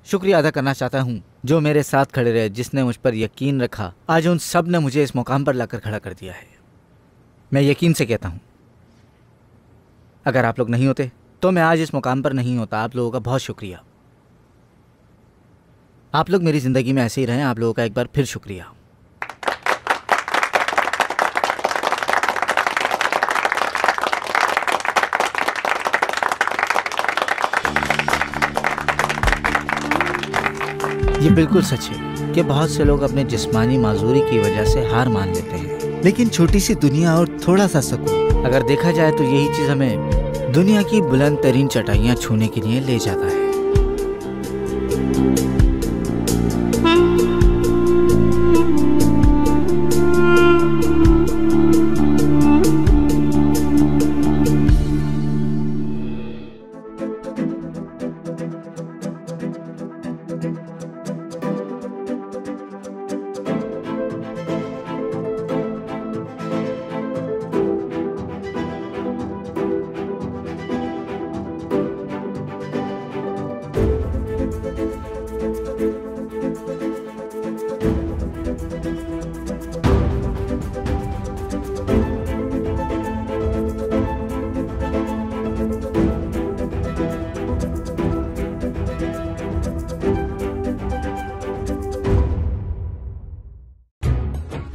शुक्रिया अदा करना चाहता हूँ जो मेरे साथ खड़े रहे, जिसने मुझ पर यकीन रखा। आज उन सब ने मुझे इस मुकाम पर लाकर खड़ा कर दिया है। मैं यकीन से कहता हूँ, अगर आप लोग नहीं होते तो मैं आज इस मुकाम पर नहीं होता। आप लोगों का बहुत शुक्रिया। आप लोग मेरी ज़िंदगी में ऐसे ही रहें। आप लोगों का एक बार फिर शुक्रिया। ये बिल्कुल सच है कि बहुत से लोग अपने जिस्मानी माजूरी की वजह से हार मान लेते हैं, लेकिन छोटी सी दुनिया और थोड़ा सा सुकून, अगर देखा जाए तो यही चीज़ हमें दुनिया की बुलंद तरीन चटाइयाँ छूने के लिए ले जाता है।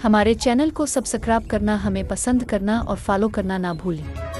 हमारे चैनल को सब्सक्राइब करना, हमें पसंद करना और फॉलो करना ना भूलें।